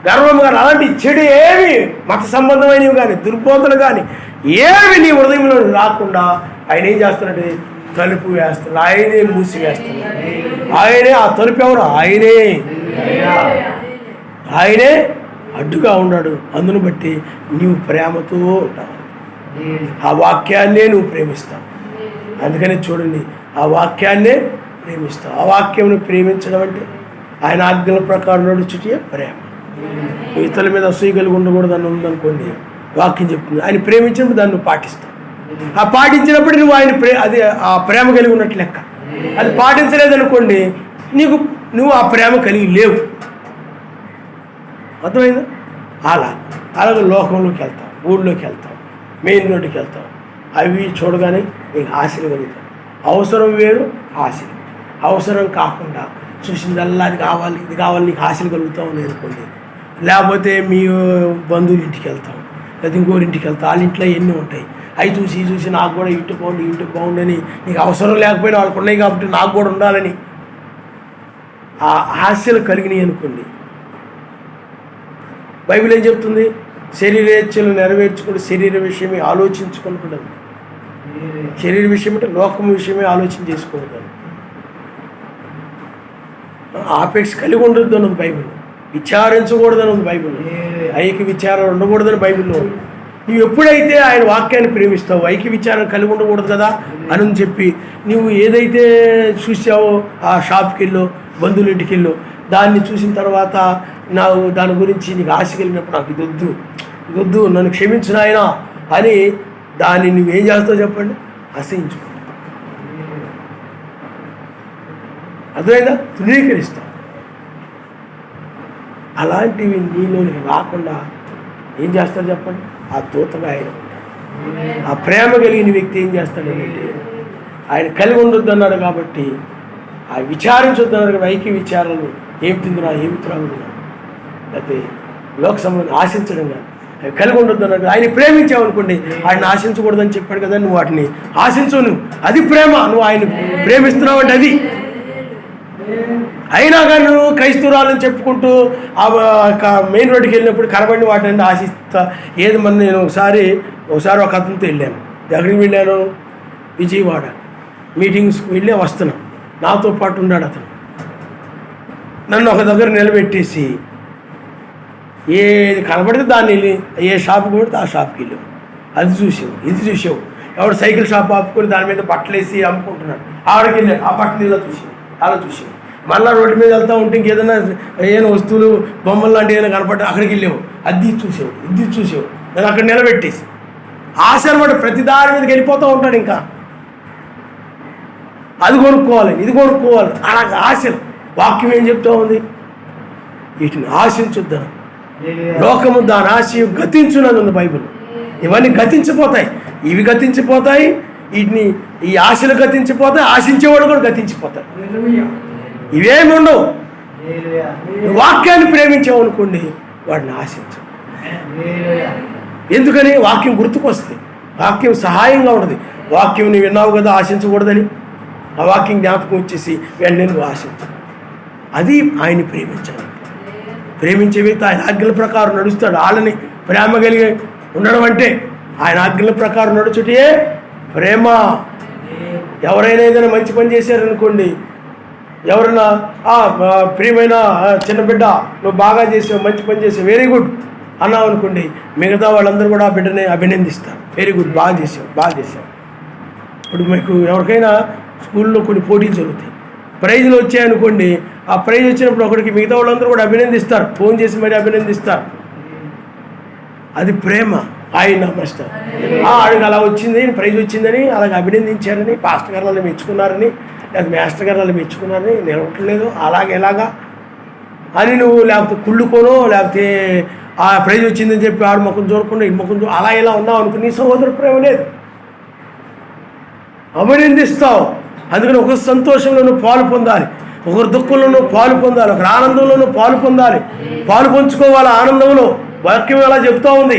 గర్వము కానీ, అలాంటి చెడు ఏమి మత సంబంధమైనవి కానీ, దుర్బోధలు కానీ ఏమి నీ హృదయంలో రాకుండా ఆయన ఏం చేస్తున్నట్టు తలుపు వేస్తున్నాడు. ఆయనే మూసి వేస్తున్నాడు. ఆయనే ఆ తలుపు ఎవరు? ఆయనే అడ్డుగా ఉన్నాడు. అందును బట్టి నీవు ప్రేమతో ఉంటావు, ఆ వాక్యాన్నే నువ్వు ప్రేమిస్తావు. అందుకని చూడండి, ఆ వాక్యాన్నే ప్రేమిస్తావు. ఆ వాక్యంను ప్రేమించడం అంటే ఆయన ఆజ్ఞల ప్రకారం నడుచుటే ప్రేమ. ఇతరుల మీద అసూయ కలిగి ఉండకూడదు అని ఉందనుకోండి, వాక్యం చెప్తుంది. ఆయన ప్రేమించినప్పుడు దాన్ని నువ్వు పాటిస్తావు. ఆ పాటించినప్పుడు నువ్వు ఆయన అది ఆ ప్రేమ కలిగి ఉన్నట్టు లెక్క. అది పాటించలేదనుకోండి, నువ్వు ఆ ప్రేమ కలిగి లేవు. అర్థమైందా? అలాగే లోకంలోకి వెళ్తావు, ఊళ్ళోకి వెళ్తావు, మెయిన్ రోడ్డుకి వెళ్తావు. అవి చూడగానే నీకు ఆశలు కలుగుతావు. అవసరం వేరు, ఆశలు. అవసరం కాకుండా చూసిందల్లా అది కావాలి, ఇది కావాలి, నీకు ఆశలు కలుగుతావు అని అనుకోండి. లేకపోతే మీ బంధువుల ఇంటికి వెళ్తాం, లేదా ఇంకోరింటికి వెళ్తావు. వాళ్ళ ఇంట్లో ఎన్ని ఉంటాయి, అవి చూసి నాకు కూడా ఇంటి బాగుండని, నీకు అవసరం లేకపోయినా వాళ్ళకు ఉన్నాయి కాబట్టి నాకు కూడా ఉండాలని ఆ ఆశలు కలిగినాయి అనుకోండి. బైబిల్ ఏం చెప్తుంది? శరీరేచ్ఛలు నెరవేర్చుకుంటూ శరీర విషయమే ఆలోచించుకుంటున్నాను. శరీర విషయం అంటే లోకం విషయమే ఆలోచన చేసుకోవద్దు. ఆపేక్ష కలిగి ఉండొద్దు అన్నది బైబిల్. విచారించకూడదు అన్నది బైబిల్. ఐక్య విచారం ఉండకూడదని బైబిల్లో. నువ్వు ఎప్పుడైతే ఆయన వాక్యాన్ని ప్రేమిస్తావు, ఐక్య విచారం కలిగి ఉండకూడదు కదా అని చెప్పి నువ్వు ఏదైతే చూసావో ఆ షాప్కి వెళ్ళు, బంధువుల ఇంటికి వెళ్ళు, దాన్ని చూసిన తర్వాత నాకు దాని గురించి నీకు ఆశ కలిగినప్పుడు నాకు ఇదొద్దు నన్ను క్షమించు నాయనా అని దాన్ని నువ్వేం చేస్తావు చెప్పండి? అసహించుకో. అర్థమైందా? తృణీకరిస్తావు. అలాంటివి నీలోనికి రాకుండా ఏం చేస్తాడు చెప్పండి? ఆ దూతగా ఆయన ఉంటాడు. ఆ ప్రేమ కలిగిన వ్యక్తి ఏం చేస్తాడంటే ఆయన కలిగి ఉండొద్దు అన్నాడు కాబట్టి, ఆ విచారించొద్దు అన్నాడు కాబట్టి, ఐక్య విచారాన్ని ఏమి తిందురా ఏమి త్రాగుదురా, లేకపోతే లోక సంబంధం ఆశించడం కానీ అవి కలిగి ఉండొద్దు అన్నాడు. ఆయన ప్రేమించావనుకోండి, ఆయన ఆశించకూడదని చెప్పాడు కదా, నువ్వు వాటిని ఆశించవు. నువ్వు అది ప్రేమ, నువ్వు ఆయన ప్రేమిస్తున్నావు అంటే అది. అయినా కానీ నువ్వు క్రైస్తవురాలని చెప్పుకుంటూ ఆ మెయిన్ రోడ్డుకి వెళ్ళినప్పుడు కనబడిన వాటిని ఆశిస్తా. ఏది మన నేను ఒకసారి ఒక అతనితో వెళ్ళాను. ఎక్కడికి వెళ్ళాను? విజయవాడ మీటింగ్స్కి వెళ్ళి వస్తున్నాను. నాతో పాటు ఉన్నాడు అతను. నన్ను ఒక దగ్గర నిలబెట్టేసి ఏది కనబడితే దాన్ని వెళ్ళి, ఏ షాప్కి పడితే ఆ షాప్కి వెళ్ళావు. అది చూసావు, ఇది చూసావు. ఎవడు సైకిల్ షాప్ ఆపుకొని దాని మీద బట్టలు వేసి అమ్ముకుంటున్నాడు, ఆవిడకి వెళ్ళాడు. ఆ బట్టలు ఇలా చూసావు, అలా చూసావు. మళ్ళీ రోడ్డు మీద వెళ్తూ ఉంటే ఇంకేదైనా ఏదైనా వస్తువులు బొమ్మలు లాంటివి ఏదైనా కనపడ్డా అక్కడికి వెళ్ళావు. అది చూసావు, ఇది చూసావు. నేను అక్కడ నిలబెట్టేసి ఆశ అనమాట. ప్రతి దారి మీదకి వెళ్ళిపోతూ ఉంటాడు. ఇంకా అది కొనుక్కోవాలి, ఇది కొనుక్కోవాలి, అలాగే ఆశలు. వాక్యం ఏం చెప్తా ఉంది? వీటిని ఆశించుద్దాను. లోకము దాని ఆశ గతించున్నది ఉంది బైబిల్. ఇవన్నీ గతించిపోతాయి, ఇవి గతించిపోతాయి, ఈ ఆశలు గతించిపోతాయి, ఆశించేవాడు కూడా గతించిపోతాయి. ఇవేమి ఉండవు. వాక్యాన్ని ప్రేమించావు అనుకోండి, వాడిని ఆశించు. ఎందుకని? వాక్యం గుర్తుకొస్తుంది, వాక్యం సహాయంగా ఉంటుంది. వాక్యం నువ్వు విన్నావు కదా ఆశించకూడదని, ఆ వాక్యం జ్ఞాపకం వచ్చేసి వెంటనే నువ్వు ఆశించు. అది ఆయన్ని ప్రేమించాలి. ప్రేమించే వ్యక్తి ఆయన ఆజ్ఞల ప్రకారం నడుస్తాడు. వాళ్ళని ప్రేమ కలిగి ఉండడం అంటే ఆయన ఆజ్ఞల ప్రకారం నడుచుటే ప్రేమ. ఎవరైనా ఏదైనా మంచి పని చేశారనుకోండి, ఎవరైనా ప్రియమైన చిన్న బిడ్డ నువ్వు బాగా చేసావు, మంచి పని చేసావు, వెరీ గుడ్ అన్నావు అనుకోండి, మిగతా వాళ్ళందరూ కూడా ఆ బిడ్డని అభినందిస్తారు. వెరీ గుడ్, బాగా చేసావు. ఇప్పుడు మీకు ఎవరికైనా స్కూల్లో కొన్ని పోటీలు జరుగుతాయి, ప్రైజులు వచ్చాయనుకోండి, ఆ ప్రైజ్ వచ్చినప్పుడు ఒకరికి మిగతా వాళ్ళందరూ కూడా అభినందిస్తారు, ఫోన్ చేసి మరీ అభినందిస్తారు. అది ప్రేమ. ఆయన నమస్తారు. ఆడికి అలా వచ్చింది, ప్రైజ్ వచ్చిందని అలాగే అభినందించారని, పాస్టర్ గారు వాళ్ళు మెచ్చుకున్నారని, లేదా మాస్టర్ గారు వాళ్ళు మెచ్చుకున్నారని నిలవట్లేదు ఎలాగా అని నువ్వు లేకపోతే కుళ్ళుకోనో లేకపోతే ఆ ప్రైజ్ వచ్చిందని చెప్పి ఆడు ముఖం చూడకుండా ఈ ముఖం అలా ఇలా ఉన్నావు అనుకో, నీ సహోదర ప్రేమ లేదు. అభినందిస్తావు. అందుకని ఒకరి సంతోషంలో నువ్వు పాలు పొందాలి, ఒకరి దుఃఖంలో నువ్వు పాలు పొందాలి, ఒకరి ఆనందంలో నువ్వు పాలు పొందాలి, పాలు పంచుకోవాలి. ఆనందంలో వాక్యం ఎలా చెప్తా ఉంది,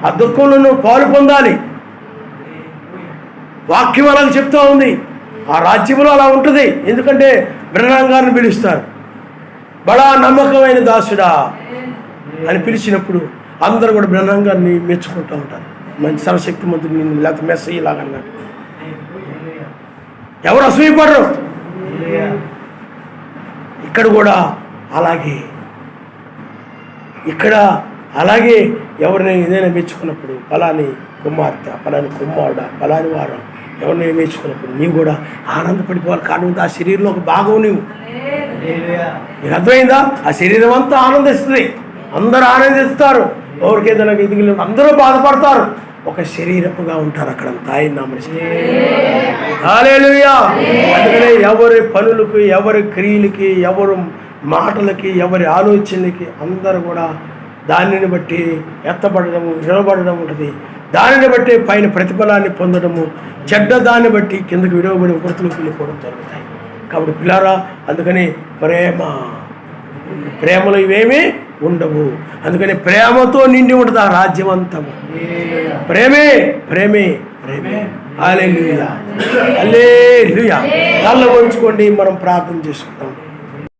ఆ దుఃఖంలో నువ్వు పాలు పొందాలి. వాక్యం అలా చెప్తా ఉంది. ఆ రాజ్యంలో అలా ఉంటుంది. ఎందుకంటే బ్రహ్నాం గారిని పిలుస్తారు, బడా నమ్మకమైన దాసుడా అని పిలిచినప్పుడు అందరూ కూడా బ్రహ్నాం గారిని మెచ్చుకుంటూ ఉంటారు. మంచి సర్వశక్తిమంతుడు నిన్ను లేకపోతే మెస్సయ్య ఇలాగన్నాడు. ఎవరు అసూయపడరు. ఇక్కడ కూడా అలాగే, ఇక్కడ అలాగే ఎవరిని ఏదైనా మెచ్చుకున్నప్పుడు ఫలాని కుమార్తె, ఫలాని కుమారుడా, ఫలాని వారు ఎవరిని మెచ్చుకున్నప్పుడు నీవు కూడా ఆనందపడిపోవాలి. కారణం ఆ శరీరంలో ఒక భాగం నీవు. నీకు అర్థమైందా? ఆ శరీరం అంతా ఆనందిస్తుంది, అందరూ ఆనందిస్తారు. ఎవరికి ఏదైనా ఎదిగిన అందరూ బాధపడతారు, ఒక శరీరముగా ఉంటారు అక్కడంతా. ఆయన నామస్తున్నారు. హల్లెలూయా. అందుకనే ఎవరి పనులకు, ఎవరి క్రియలకి, ఎవరి మాటలకి, ఎవరి ఆలోచనలకి అందరూ కూడా దానిని బట్టి ఎత్తబడము, నిలబడడం ఉంటుంది. దానిని బట్టి పైన ప్రతిఫలాన్ని పొందడము, చెడ్డ దాన్ని బట్టి కిందకి విడవబడి ఉపరితలోకి వెళ్ళిపోవడం జరుగుతాయి. కాబట్టి పిల్లారా, అందుకని ప్రేమలో ఇవేమీ ఉండవు. అందుకని ప్రేమతో నిండి ఉంటుంది ఆ రాజ్యం అంతము. ప్రేమే ప్రేమే ప్రేమే. హల్లెలూయా హల్లెలూయా. తల్ల వంచుకోండి, మనం ప్రార్థన చేసుకుంటాం.